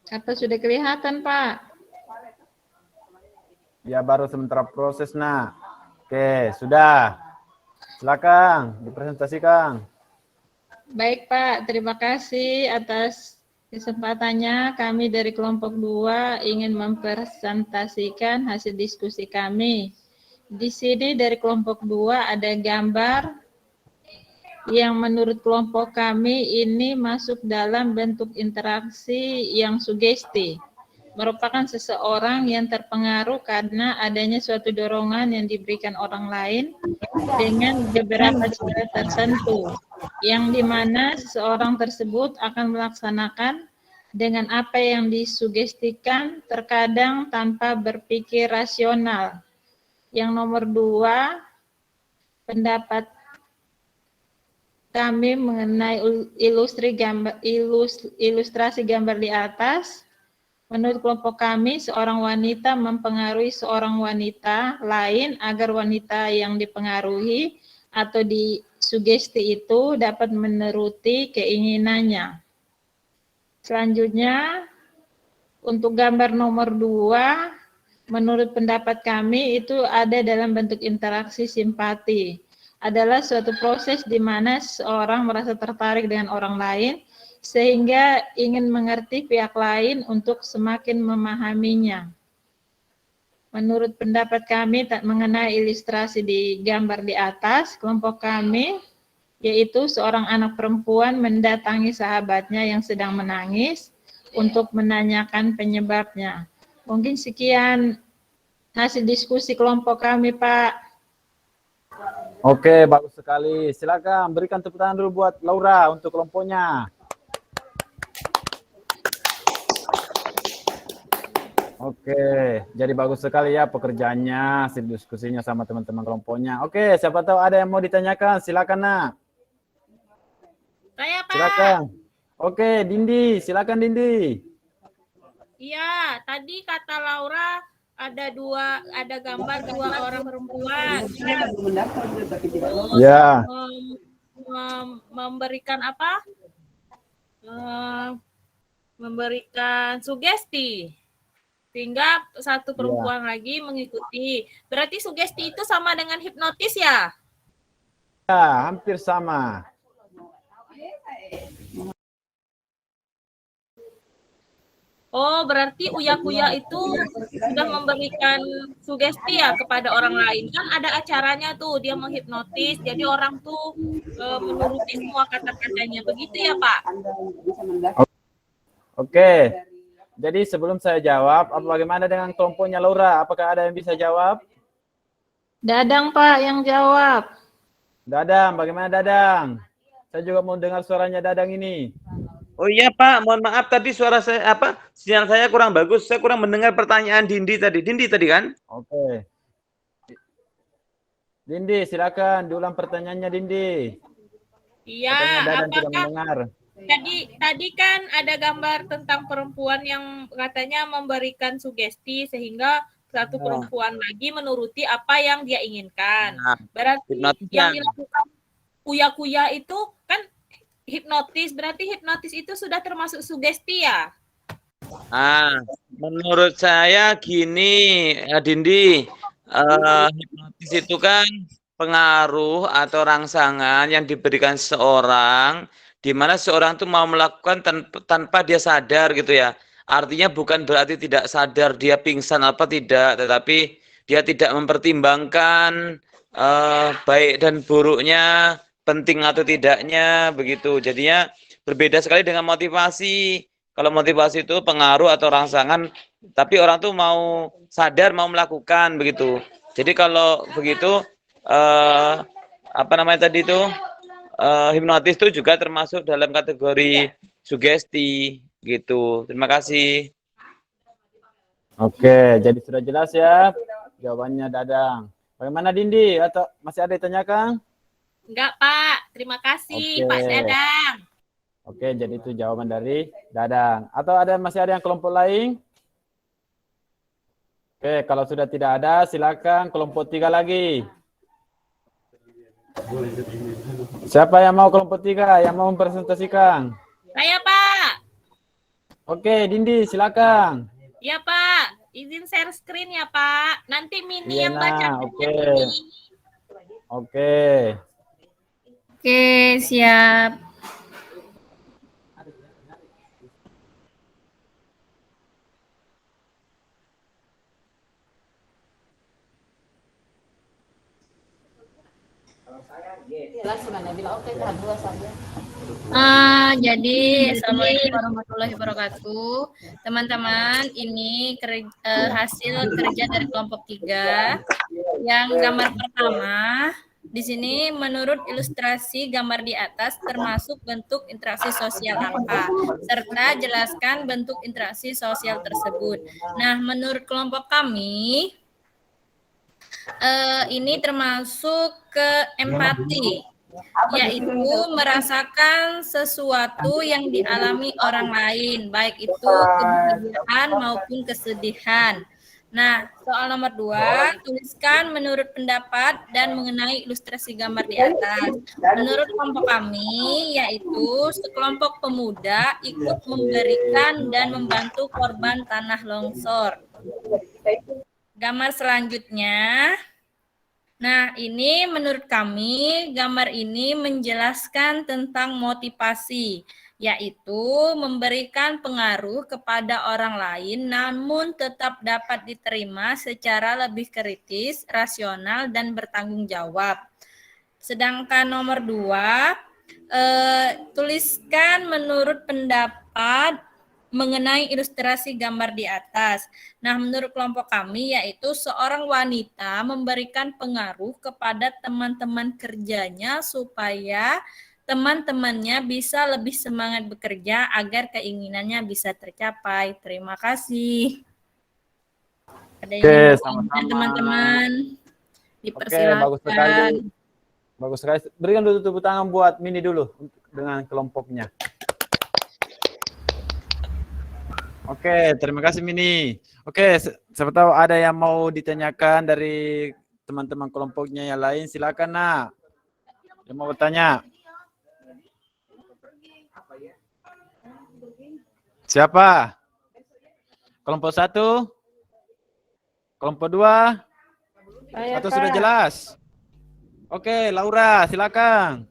[SPEAKER 9] Apa sudah kelihatan Pak?
[SPEAKER 1] Ya, baru sementara proses, Nak. Oke, sudah. Silakan dipresentasikan.
[SPEAKER 9] Baik Pak, terima kasih atas kesempatannya. Kami dari kelompok 2 ingin mempresentasikan hasil diskusi kami. Di sini dari kelompok 2 ada gambar yang menurut kelompok kami ini masuk dalam bentuk interaksi yang sugesti. Merupakan seseorang yang terpengaruh karena adanya suatu dorongan yang diberikan orang lain dengan beberapa cara tertentu, yang dimana seseorang tersebut akan melaksanakan dengan apa yang disugestikan, terkadang tanpa berpikir rasional. Yang nomor 2, pendapat kami mengenai ilustrasi gambar di atas. Menurut kelompok kami, seorang wanita mempengaruhi seorang wanita lain agar wanita yang dipengaruhi atau disugesti itu dapat menuruti keinginannya. Selanjutnya, untuk gambar nomor 2, menurut pendapat kami itu ada dalam bentuk interaksi simpati. Adalah suatu proses di mana seorang merasa tertarik dengan orang lain sehingga ingin mengerti pihak lain untuk semakin memahaminya. Menurut pendapat kami mengenai ilustrasi di gambar di atas, kelompok kami yaitu seorang anak perempuan mendatangi sahabatnya yang sedang menangis untuk menanyakan penyebabnya. Mungkin sekian hasil diskusi kelompok kami, Pak.
[SPEAKER 1] Oke, bagus sekali. Silakan berikan tepuk tangan dulu buat Laura untuk kelompoknya. Oke, jadi bagus sekali ya pekerjaannya, hasil diskusinya sama teman-teman kelompoknya. Oke, siapa tahu ada yang mau ditanyakan, silakan Nak.
[SPEAKER 9] Saya, Pak.
[SPEAKER 1] Silakan. Oke, Dindi, silakan Dindi.
[SPEAKER 9] Iya, tadi kata Laura ada gambar dua orang perempuan.
[SPEAKER 1] Ya.
[SPEAKER 9] Memberikan apa? Memberikan sugesti. Sehingga satu perempuan lagi mengikuti. Berarti sugesti itu sama dengan hipnotis ya?
[SPEAKER 1] Ya, hampir sama.
[SPEAKER 9] Oh, berarti Uya-Kuya itu sudah memberikan sugesti ya kepada orang lain. Kan ada acaranya tuh, dia menghipnotis, jadi orang tuh menuruti semua kata-katanya. Begitu ya, Pak?
[SPEAKER 1] Oke. Jadi sebelum saya jawab, bagaimana dengan kelompoknya Laura? Apakah ada yang bisa jawab?
[SPEAKER 9] Dadang, Pak, yang jawab.
[SPEAKER 1] Dadang, bagaimana Dadang? Saya juga mau dengar suaranya Dadang ini.
[SPEAKER 5] Oh iya Pak, mohon maaf tadi suara saya sinyal saya kurang bagus. Saya kurang mendengar pertanyaan Dindi tadi. Dindi tadi kan?
[SPEAKER 1] Oke. Dindi, silakan diulang pertanyaannya Dindi.
[SPEAKER 10] Iya,
[SPEAKER 1] Katanya Dadan tidak
[SPEAKER 10] apakah
[SPEAKER 1] mendengar.
[SPEAKER 10] tadi kan ada gambar tentang perempuan yang katanya memberikan sugesti sehingga satu perempuan lagi menuruti apa yang dia inginkan.
[SPEAKER 5] Nah,
[SPEAKER 10] Berarti
[SPEAKER 5] hipnotis
[SPEAKER 10] yang
[SPEAKER 5] kan?
[SPEAKER 10] dilakukan kuya-kuya itu kan hipnotis, berarti hipnotis itu sudah termasuk sugesti ya?
[SPEAKER 5] Menurut saya gini, Dindi, hipnotis itu kan pengaruh atau rangsangan yang diberikan seseorang, di mana seorang itu mau melakukan tanpa dia sadar gitu ya. Artinya bukan berarti tidak sadar dia pingsan apa tidak, tetapi dia tidak mempertimbangkan baik dan buruknya, penting atau tidaknya, begitu. Jadinya berbeda sekali dengan motivasi. Kalau motivasi itu pengaruh atau rangsangan, tapi orang tuh mau sadar, mau melakukan, begitu. Jadi kalau begitu, apa namanya tadi itu, hipnotis itu juga termasuk dalam kategori sugesti, gitu. Terima kasih.
[SPEAKER 1] Oke, jadi sudah jelas ya jawabannya Dadang. Bagaimana Dindi? Atau masih ada ditanyakan?
[SPEAKER 10] Enggak, Pak. Terima kasih,
[SPEAKER 1] Oke.
[SPEAKER 10] Pak Dadang.
[SPEAKER 1] Oke, jadi itu jawaban dari Dadang. Atau masih ada yang kelompok lain? Oke, kalau sudah tidak ada, silakan kelompok 3 lagi. Siapa yang mau kelompok 3 yang mau mempresentasikan?
[SPEAKER 10] Saya, Pak.
[SPEAKER 1] Oke, Dindi, silakan.
[SPEAKER 10] Ya, Pak. Izin share screen ya, Pak. Nanti Mini
[SPEAKER 1] Iya,
[SPEAKER 10] yang baca.
[SPEAKER 1] oke. Oke.
[SPEAKER 6] Oke, siap. Jadi Assalamualaikum warahmatullahi wabarakatuh. Teman-teman, ini hasil kerja dari kelompok 3. Yang gambar pertama, di sini menurut ilustrasi gambar di atas termasuk bentuk interaksi sosial apa, serta jelaskan bentuk interaksi sosial tersebut. Nah, menurut kelompok kami, ini termasuk ke empati, yaitu merasakan sesuatu yang dialami orang lain, baik itu kebahagiaan maupun kesedihan. Nah, soal nomor 2, tuliskan menurut pendapat dan mengenai ilustrasi gambar di atas. Menurut kelompok kami, yaitu sekelompok pemuda ikut memberikan dan membantu korban tanah longsor. Gambar selanjutnya, nah ini menurut kami gambar ini menjelaskan tentang motivasi, yaitu memberikan pengaruh kepada orang lain namun tetap dapat diterima secara lebih kritis, rasional, dan bertanggung jawab. Sedangkan nomor 2, tuliskan menurut pendapat mengenai ilustrasi gambar di atas. Nah, menurut kelompok kami yaitu seorang wanita memberikan pengaruh kepada teman-teman kerjanya supaya teman-temannya bisa lebih semangat bekerja agar keinginannya bisa tercapai. Terima kasih. Ada yang mau teman-teman? Dipersilakan.
[SPEAKER 1] Bagus sekali. Bagus sekali. Berikan dulu tepuk tangan buat Mini dulu dengan kelompoknya. Oke, terima kasih Mini. Oke, siapa tahu ada yang mau ditanyakan dari teman-teman kelompoknya yang lain, silakan nak. Yang mau bertanya. Siapa? Kelompok 1? Kelompok 2? Atau sudah jelas? Oke, Laura, silakan.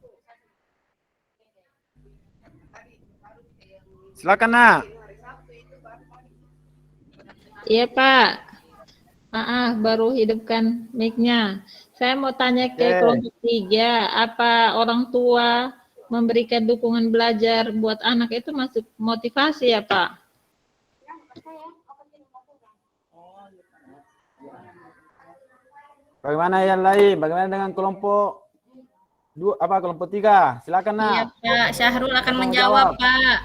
[SPEAKER 1] Silakan nak.
[SPEAKER 9] Iya Pak. Baru hidupkan mic-nya. Saya mau tanya ke kelompok 3, apa orang tua memberikan dukungan belajar buat anak itu masuk motivasi ya Pak?
[SPEAKER 1] Bagaimana yang lain? Bagaimana dengan kelompok kelompok 3? Silakan nak.
[SPEAKER 6] Iya Pak, Syahrul akan menjawab Pak.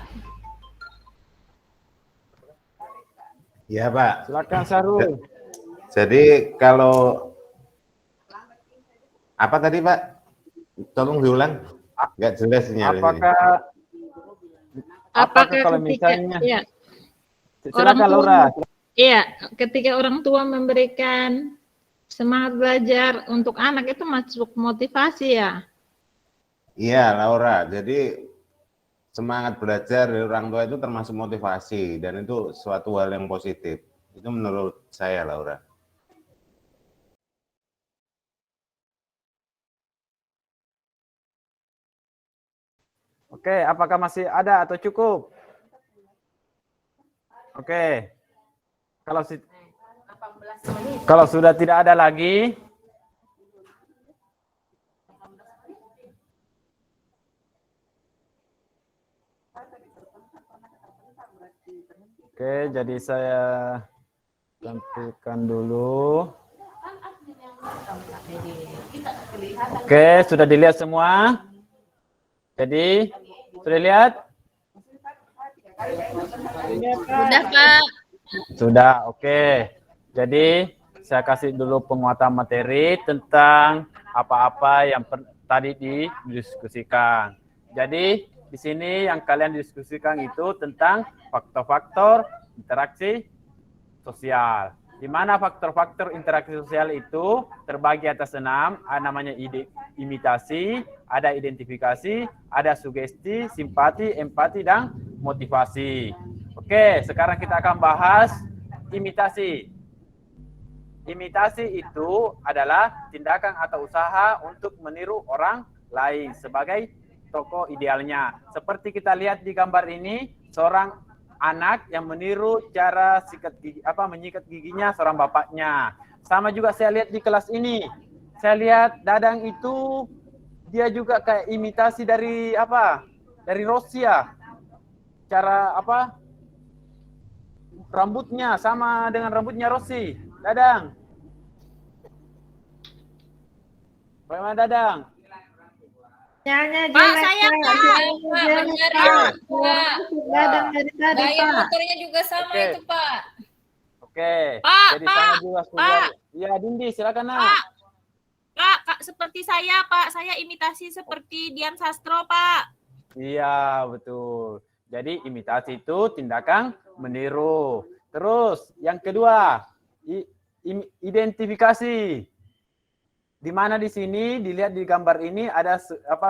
[SPEAKER 7] Iya, Pak.
[SPEAKER 1] Silakan Sarul.
[SPEAKER 7] Jadi kalau apa tadi, Pak? Tolong diulang. Nggak jelas sinyalnya.
[SPEAKER 1] Apakah kalau
[SPEAKER 9] ketika,
[SPEAKER 1] misalnya
[SPEAKER 9] ya,
[SPEAKER 1] silakan
[SPEAKER 9] tua,
[SPEAKER 1] Laura.
[SPEAKER 9] iya, ketika orang tua memberikan semangat belajar untuk anak itu masuk motivasi ya?
[SPEAKER 7] Iya, Laura. Jadi semangat belajar dari orang tua itu termasuk motivasi dan itu suatu hal yang positif. Itu menurut saya, Laura.
[SPEAKER 1] Oke, apakah masih ada atau cukup? Oke. Kalau sudah tidak ada lagi, oke, jadi saya tampilkan dulu. Oke, sudah dilihat semua? Jadi, sudah lihat?
[SPEAKER 6] Sudah, Pak.
[SPEAKER 1] Sudah, oke. Jadi, saya kasih dulu penguatan materi tentang apa-apa yang tadi didiskusikan. Jadi, di sini yang kalian diskusikan itu tentang faktor-faktor interaksi sosial. Di mana faktor-faktor interaksi sosial itu terbagi atas 6, namanya imitasi, ada identifikasi, ada sugesti, simpati, empati, dan motivasi. Oke, sekarang kita akan bahas imitasi. Imitasi itu adalah tindakan atau usaha untuk meniru orang lain sebagai tokoh idealnya. Seperti kita lihat di gambar ini, seorang anak yang meniru cara menyikat giginya seorang bapaknya. Sama juga saya lihat di kelas ini. Saya lihat Dadang itu dia juga kayak imitasi dari Dari Rosia. Cara rambutnya sama dengan rambutnya Rosi. Dadang. Bagaimana Dadang?
[SPEAKER 10] Pak, saya Pak.
[SPEAKER 6] Benar ya, Pak. Gaya motornya juga sama
[SPEAKER 1] Oke.
[SPEAKER 6] itu, Pak.
[SPEAKER 1] Oke.
[SPEAKER 10] Pak,
[SPEAKER 1] Jadi
[SPEAKER 10] Pak,
[SPEAKER 1] sama juga
[SPEAKER 10] Pak.
[SPEAKER 1] Iya, Dindi, silakan Nak.
[SPEAKER 10] Kak, seperti saya, Pak. Saya imitasi seperti Dian Sastro, Pak.
[SPEAKER 1] Iya, betul. Jadi imitasi itu tindakan meniru. Terus yang kedua, identifikasi. Di mana di sini dilihat di gambar ini ada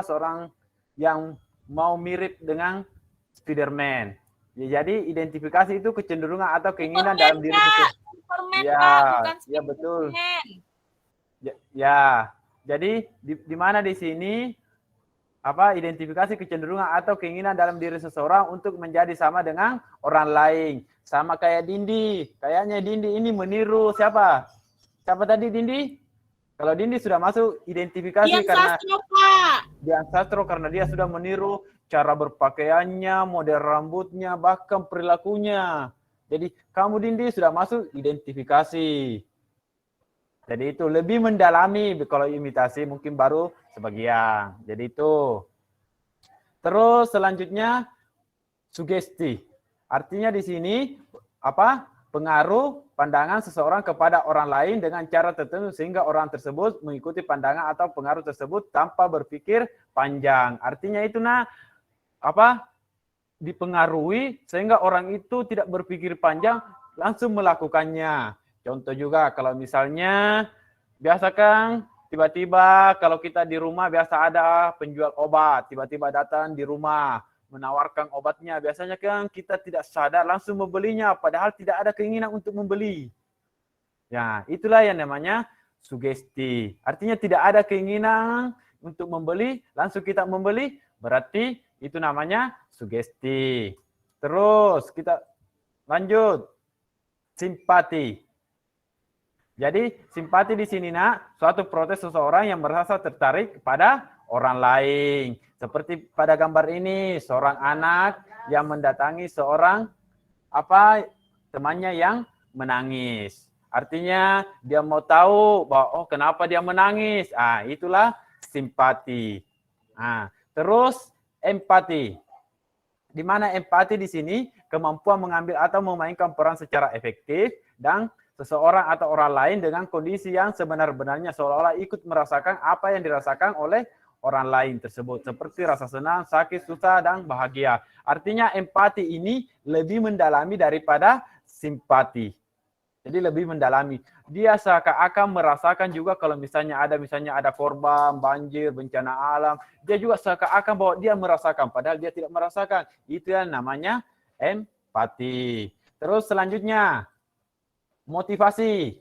[SPEAKER 1] seorang yang mau mirip dengan Spiderman. Ya, jadi identifikasi itu kecenderungan atau keinginan dalam diri seseorang.
[SPEAKER 10] Superman,
[SPEAKER 1] Ya,
[SPEAKER 10] Pak, bukan
[SPEAKER 1] ya betul.
[SPEAKER 10] Spiderman.
[SPEAKER 1] Ya, jadi di mana di sini identifikasi kecenderungan atau keinginan dalam diri seseorang untuk menjadi sama dengan orang lain. Sama kayak Dindi. Kayaknya Dindi ini meniru siapa? Siapa tadi Dindi? Kalau Dindi sudah masuk identifikasi
[SPEAKER 10] Dian
[SPEAKER 1] karena
[SPEAKER 10] Sastro, Pak.
[SPEAKER 1] Dian Sastro karena dia sudah meniru cara berpakaiannya, model rambutnya, bahkan perilakunya. Jadi kamu Dindi sudah masuk identifikasi. Jadi itu lebih mendalami, kalau imitasi mungkin baru sebagian. Jadi itu. Terus selanjutnya sugesti. Artinya di sini pengaruh pandangan seseorang kepada orang lain dengan cara tertentu sehingga orang tersebut mengikuti pandangan atau pengaruh tersebut tanpa berpikir panjang. Artinya itu dipengaruhi sehingga orang itu tidak berpikir panjang langsung melakukannya. Contoh juga kalau misalnya biasa kan tiba-tiba kalau kita di rumah biasa ada penjual obat, tiba-tiba datang di rumah menawarkan obatnya. Biasanya kan kita tidak sadar langsung membelinya padahal tidak ada keinginan untuk membeli. Ya, itulah yang namanya sugesti. Artinya tidak ada keinginan untuk membeli, langsung kita membeli, berarti itu namanya sugesti. Terus kita lanjut. Simpati. Jadi simpati di sini suatu proses seseorang yang merasa tertarik kepada orang lain. Seperti pada gambar ini, seorang anak yang mendatangi seorang temannya yang menangis. Artinya dia mau tahu bahwa kenapa dia menangis. Itulah simpati. Terus empati. Di mana empati di sini kemampuan mengambil atau memainkan peran secara efektif, dan seseorang atau orang lain dengan kondisi yang sebenar-benarnya seolah-olah ikut merasakan apa yang dirasakan oleh orang lain tersebut, seperti rasa senang, sakit, susah, dan bahagia. Artinya empati ini lebih mendalami daripada simpati. Jadi lebih mendalami. Dia seakan-akan merasakan juga kalau misalnya ada korban, banjir, bencana alam. Dia juga seakan-akan bahwa dia merasakan, padahal dia tidak merasakan. Itu yang namanya empati. Terus selanjutnya, motivasi.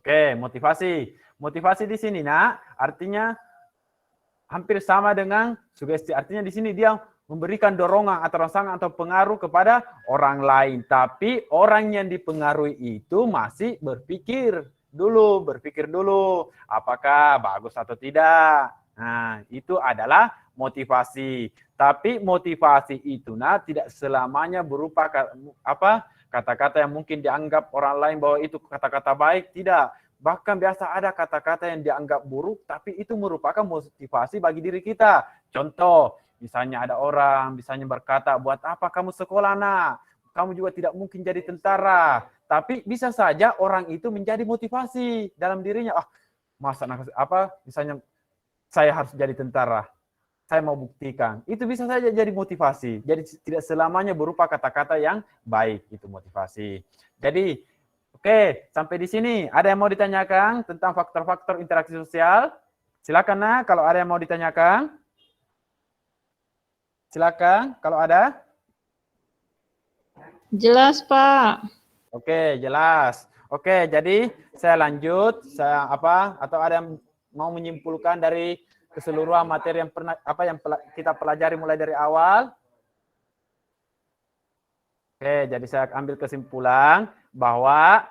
[SPEAKER 1] Oke, motivasi. Motivasi di sini, nak, artinya hampir sama dengan sugesti. Artinya di sini dia memberikan dorongan atau rangsangan atau pengaruh kepada orang lain. Tapi orang yang dipengaruhi itu masih berpikir dulu. Apakah bagus atau tidak. Nah, itu adalah motivasi. Tapi motivasi itu tidak selamanya berupa kata-kata yang mungkin dianggap orang lain bahwa itu kata-kata baik. Tidak. Bahkan biasa ada kata-kata yang dianggap buruk, tapi itu merupakan motivasi bagi diri kita. Contoh, misalnya ada orang misalnya berkata, buat apa kamu sekolah, nak? Kamu juga tidak mungkin jadi tentara. Tapi bisa saja orang itu menjadi motivasi dalam dirinya. Misalnya saya harus jadi tentara. Saya mau buktikan. Itu bisa saja jadi motivasi. Jadi tidak selamanya berupa kata-kata yang baik, itu motivasi. Jadi, oke, sampai di sini. Ada yang mau ditanyakan tentang faktor-faktor interaksi sosial? Silakan, nak, kalau ada yang mau ditanyakan. Silakan, kalau ada.
[SPEAKER 9] Jelas, Pak.
[SPEAKER 1] Oke, jelas. Oke, jadi saya lanjut. Atau ada yang mau menyimpulkan dari keseluruhan materi yang kita pelajari mulai dari awal? Oke, jadi saya ambil kesimpulan bahwa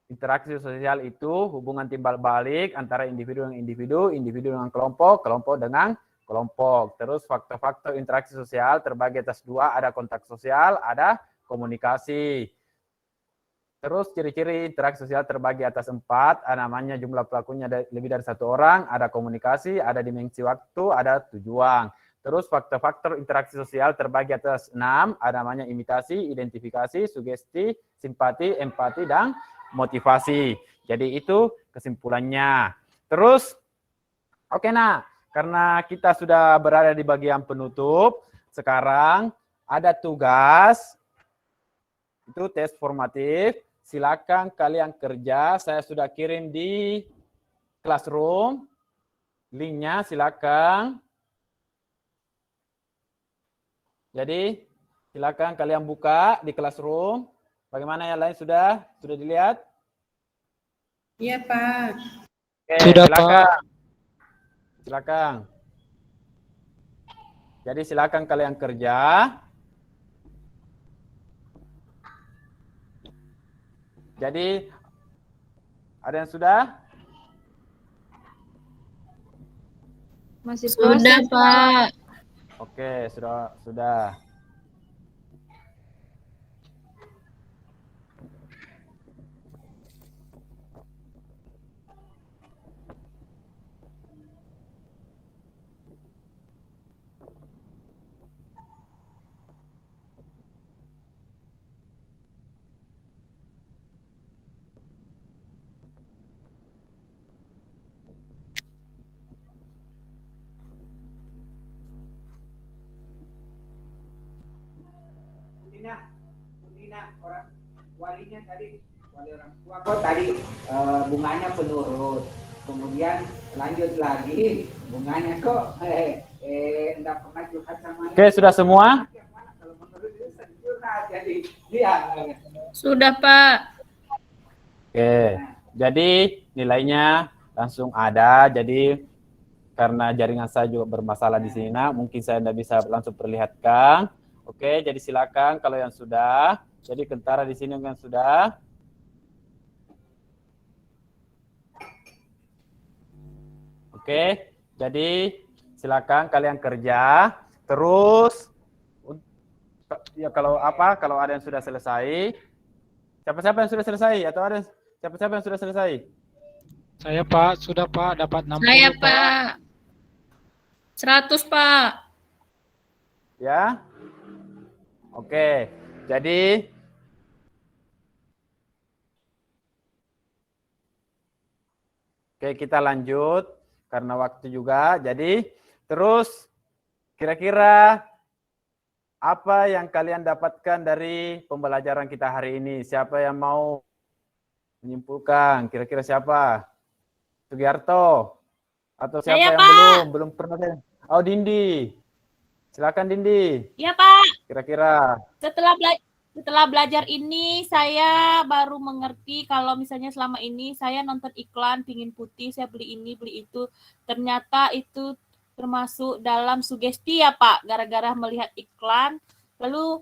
[SPEAKER 1] interaksi sosial itu hubungan timbal balik antara individu dengan individu, individu dengan kelompok, kelompok dengan kelompok. Terus faktor-faktor interaksi sosial terbagi atas dua, ada kontak sosial, ada komunikasi. Terus ciri-ciri interaksi sosial terbagi atas 4, namanya jumlah pelakunya lebih dari 1 orang, ada komunikasi, ada dimensi waktu, ada tujuan. Terus faktor-faktor interaksi sosial terbagi atas 6, namanya imitasi, identifikasi, sugesti, simpati, empati, dan motivasi. Jadi itu kesimpulannya. Terus, oke, nak, karena kita sudah berada di bagian penutup, sekarang ada tugas, itu tes formatif. Silakan kalian kerja, saya sudah kirim di Classroom, linknya silakan. Jadi silakan kalian buka di Classroom. Bagaimana yang lain sudah dilihat?
[SPEAKER 3] Iya, Pak.
[SPEAKER 1] Oke,
[SPEAKER 2] Sudah,
[SPEAKER 1] silakan.
[SPEAKER 2] Pak.
[SPEAKER 1] Silakan. Jadi silakan kalian kerja. Jadi ada yang sudah?
[SPEAKER 9] Masih
[SPEAKER 6] Sudah,
[SPEAKER 9] proses,
[SPEAKER 6] Pak.
[SPEAKER 1] Oke, sudah. Orang walinya tadi, wali orang tua kok tadi bunganya penurut, kemudian lanjut lagi bunganya kok enggak pernah curhat sama. Oke, sudah semua? Kalau menurut itu curhat, jadi dia.
[SPEAKER 6] Sudah, Pak.
[SPEAKER 1] Oke, jadi nilainya langsung ada. Jadi karena jaringan saya juga bermasalah di sini, mungkin saya tidak bisa langsung perlihatkan. Oke, jadi silakan kalau yang sudah. Jadi Kentara di sini yang sudah. Oke, jadi silakan kalian kerja. Terus ya kalau ada yang sudah selesai. Siapa-siapa yang sudah selesai atau ada siapa-siapa yang sudah selesai?
[SPEAKER 2] Saya, Pak, sudah, Pak, dapat 60.
[SPEAKER 6] Saya, Pak. 100, Pak.
[SPEAKER 1] Ya. Oke. Jadi oke, kita lanjut karena waktu juga. Jadi terus kira-kira apa yang kalian dapatkan dari pembelajaran kita hari ini? Siapa yang mau menyimpulkan? Kira-kira siapa? Sugiarto? Atau siapa
[SPEAKER 10] Saya,
[SPEAKER 1] yang
[SPEAKER 10] Pak.
[SPEAKER 1] belum pernah? Oh, Dindi. Silakan Dindi.
[SPEAKER 10] Iya, Pak.
[SPEAKER 1] Kira-kira.
[SPEAKER 10] Setelah belajar ini, saya baru mengerti kalau misalnya selama ini saya nonton iklan pingin putih, saya beli ini, beli itu. Ternyata itu termasuk dalam sugesti ya Pak, gara-gara melihat iklan, lalu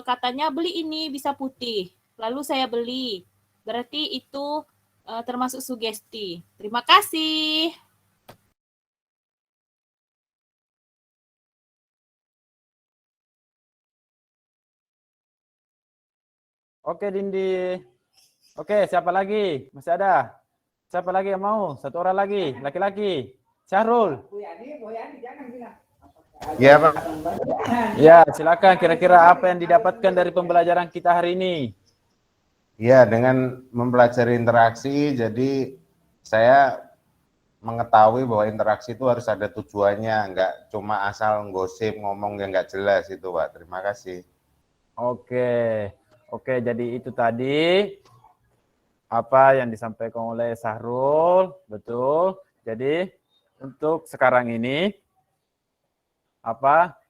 [SPEAKER 10] katanya beli ini bisa putih. Lalu saya beli, berarti itu termasuk sugesti. Terima kasih.
[SPEAKER 1] Oke, Dindi. Oke, siapa lagi? Masih ada? Siapa lagi yang mau? Satu orang lagi, laki-laki. Syahrul.
[SPEAKER 7] Iya, Pak.
[SPEAKER 1] Ya, silakan. Kira-kira apa yang didapatkan dari pembelajaran kita hari ini?
[SPEAKER 7] Ya, dengan mempelajari interaksi, jadi saya mengetahui bahwa interaksi itu harus ada tujuannya, nggak cuma asal gosip, ngomong yang nggak jelas itu, Pak. Terima kasih.
[SPEAKER 1] Oke. Oke, jadi itu tadi apa yang disampaikan oleh Syahrul, betul. Jadi untuk sekarang ini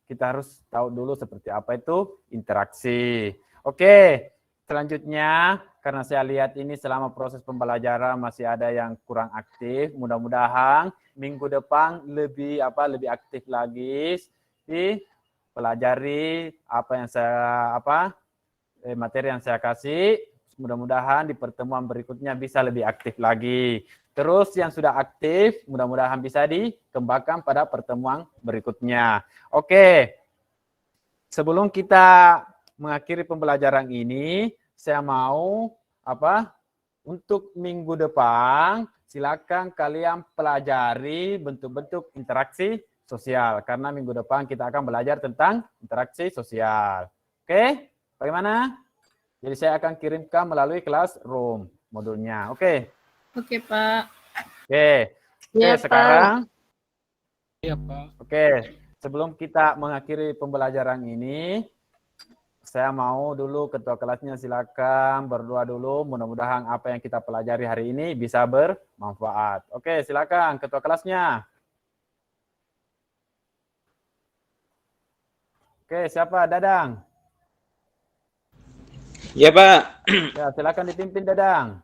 [SPEAKER 1] kita harus tahu dulu seperti apa itu interaksi. Oke, selanjutnya karena saya lihat ini selama proses pembelajaran masih ada yang kurang aktif, mudah-mudahan minggu depan lebih aktif lagi dipelajari apa yang saya materi yang saya kasih. Mudah-mudahan di pertemuan berikutnya bisa lebih aktif lagi. Terus yang sudah aktif, mudah-mudahan bisa dikembangkan pada pertemuan berikutnya. Oke, sebelum kita mengakhiri pembelajaran ini, saya mau untuk minggu depan, silakan kalian pelajari bentuk-bentuk interaksi sosial. Karena minggu depan kita akan belajar tentang interaksi sosial. Oke? Bagaimana? Jadi saya akan kirimkan melalui Classroom modulnya. Oke?
[SPEAKER 6] Oke, Pak.
[SPEAKER 1] Oke.
[SPEAKER 9] Iya,
[SPEAKER 1] Sekarang.
[SPEAKER 2] Iya, Pak.
[SPEAKER 1] Oke. Sebelum kita mengakhiri pembelajaran ini, saya mau dulu ketua kelasnya silakan berdoa dulu. Mudah-mudahan apa yang kita pelajari hari ini bisa bermanfaat. Oke, silakan ketua kelasnya. Oke, siapa? Dadang.
[SPEAKER 5] Ya, Pak.
[SPEAKER 1] Ya, silakan dipimpin Dadang.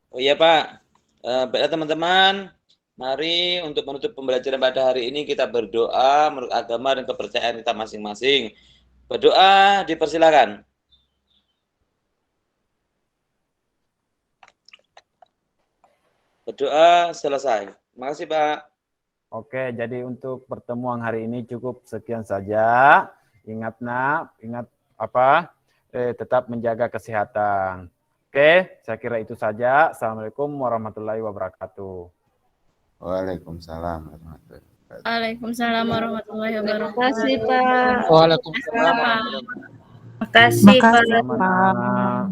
[SPEAKER 5] Oh iya, Pak. Baiklah teman-teman, mari untuk menutup pembelajaran pada hari ini kita berdoa menurut agama dan kepercayaan kita masing-masing. Berdoa dipersilakan. Berdoa selesai. Terima kasih, Pak.
[SPEAKER 1] Oke, jadi untuk pertemuan hari ini cukup sekian saja. Ingat tetap menjaga kesehatan. Oke, saya kira itu saja. Assalamualaikum warahmatullahi wabarakatuh.
[SPEAKER 7] Waalaikumsalam warahmatullahi wabarakatuh.
[SPEAKER 6] Waalaikumsalam warahmatullahi wabarakatuh.
[SPEAKER 9] Terima kasih, Pak.
[SPEAKER 2] Waalaikumsalam.
[SPEAKER 6] Makasih, Pak.
[SPEAKER 1] Sama-sama.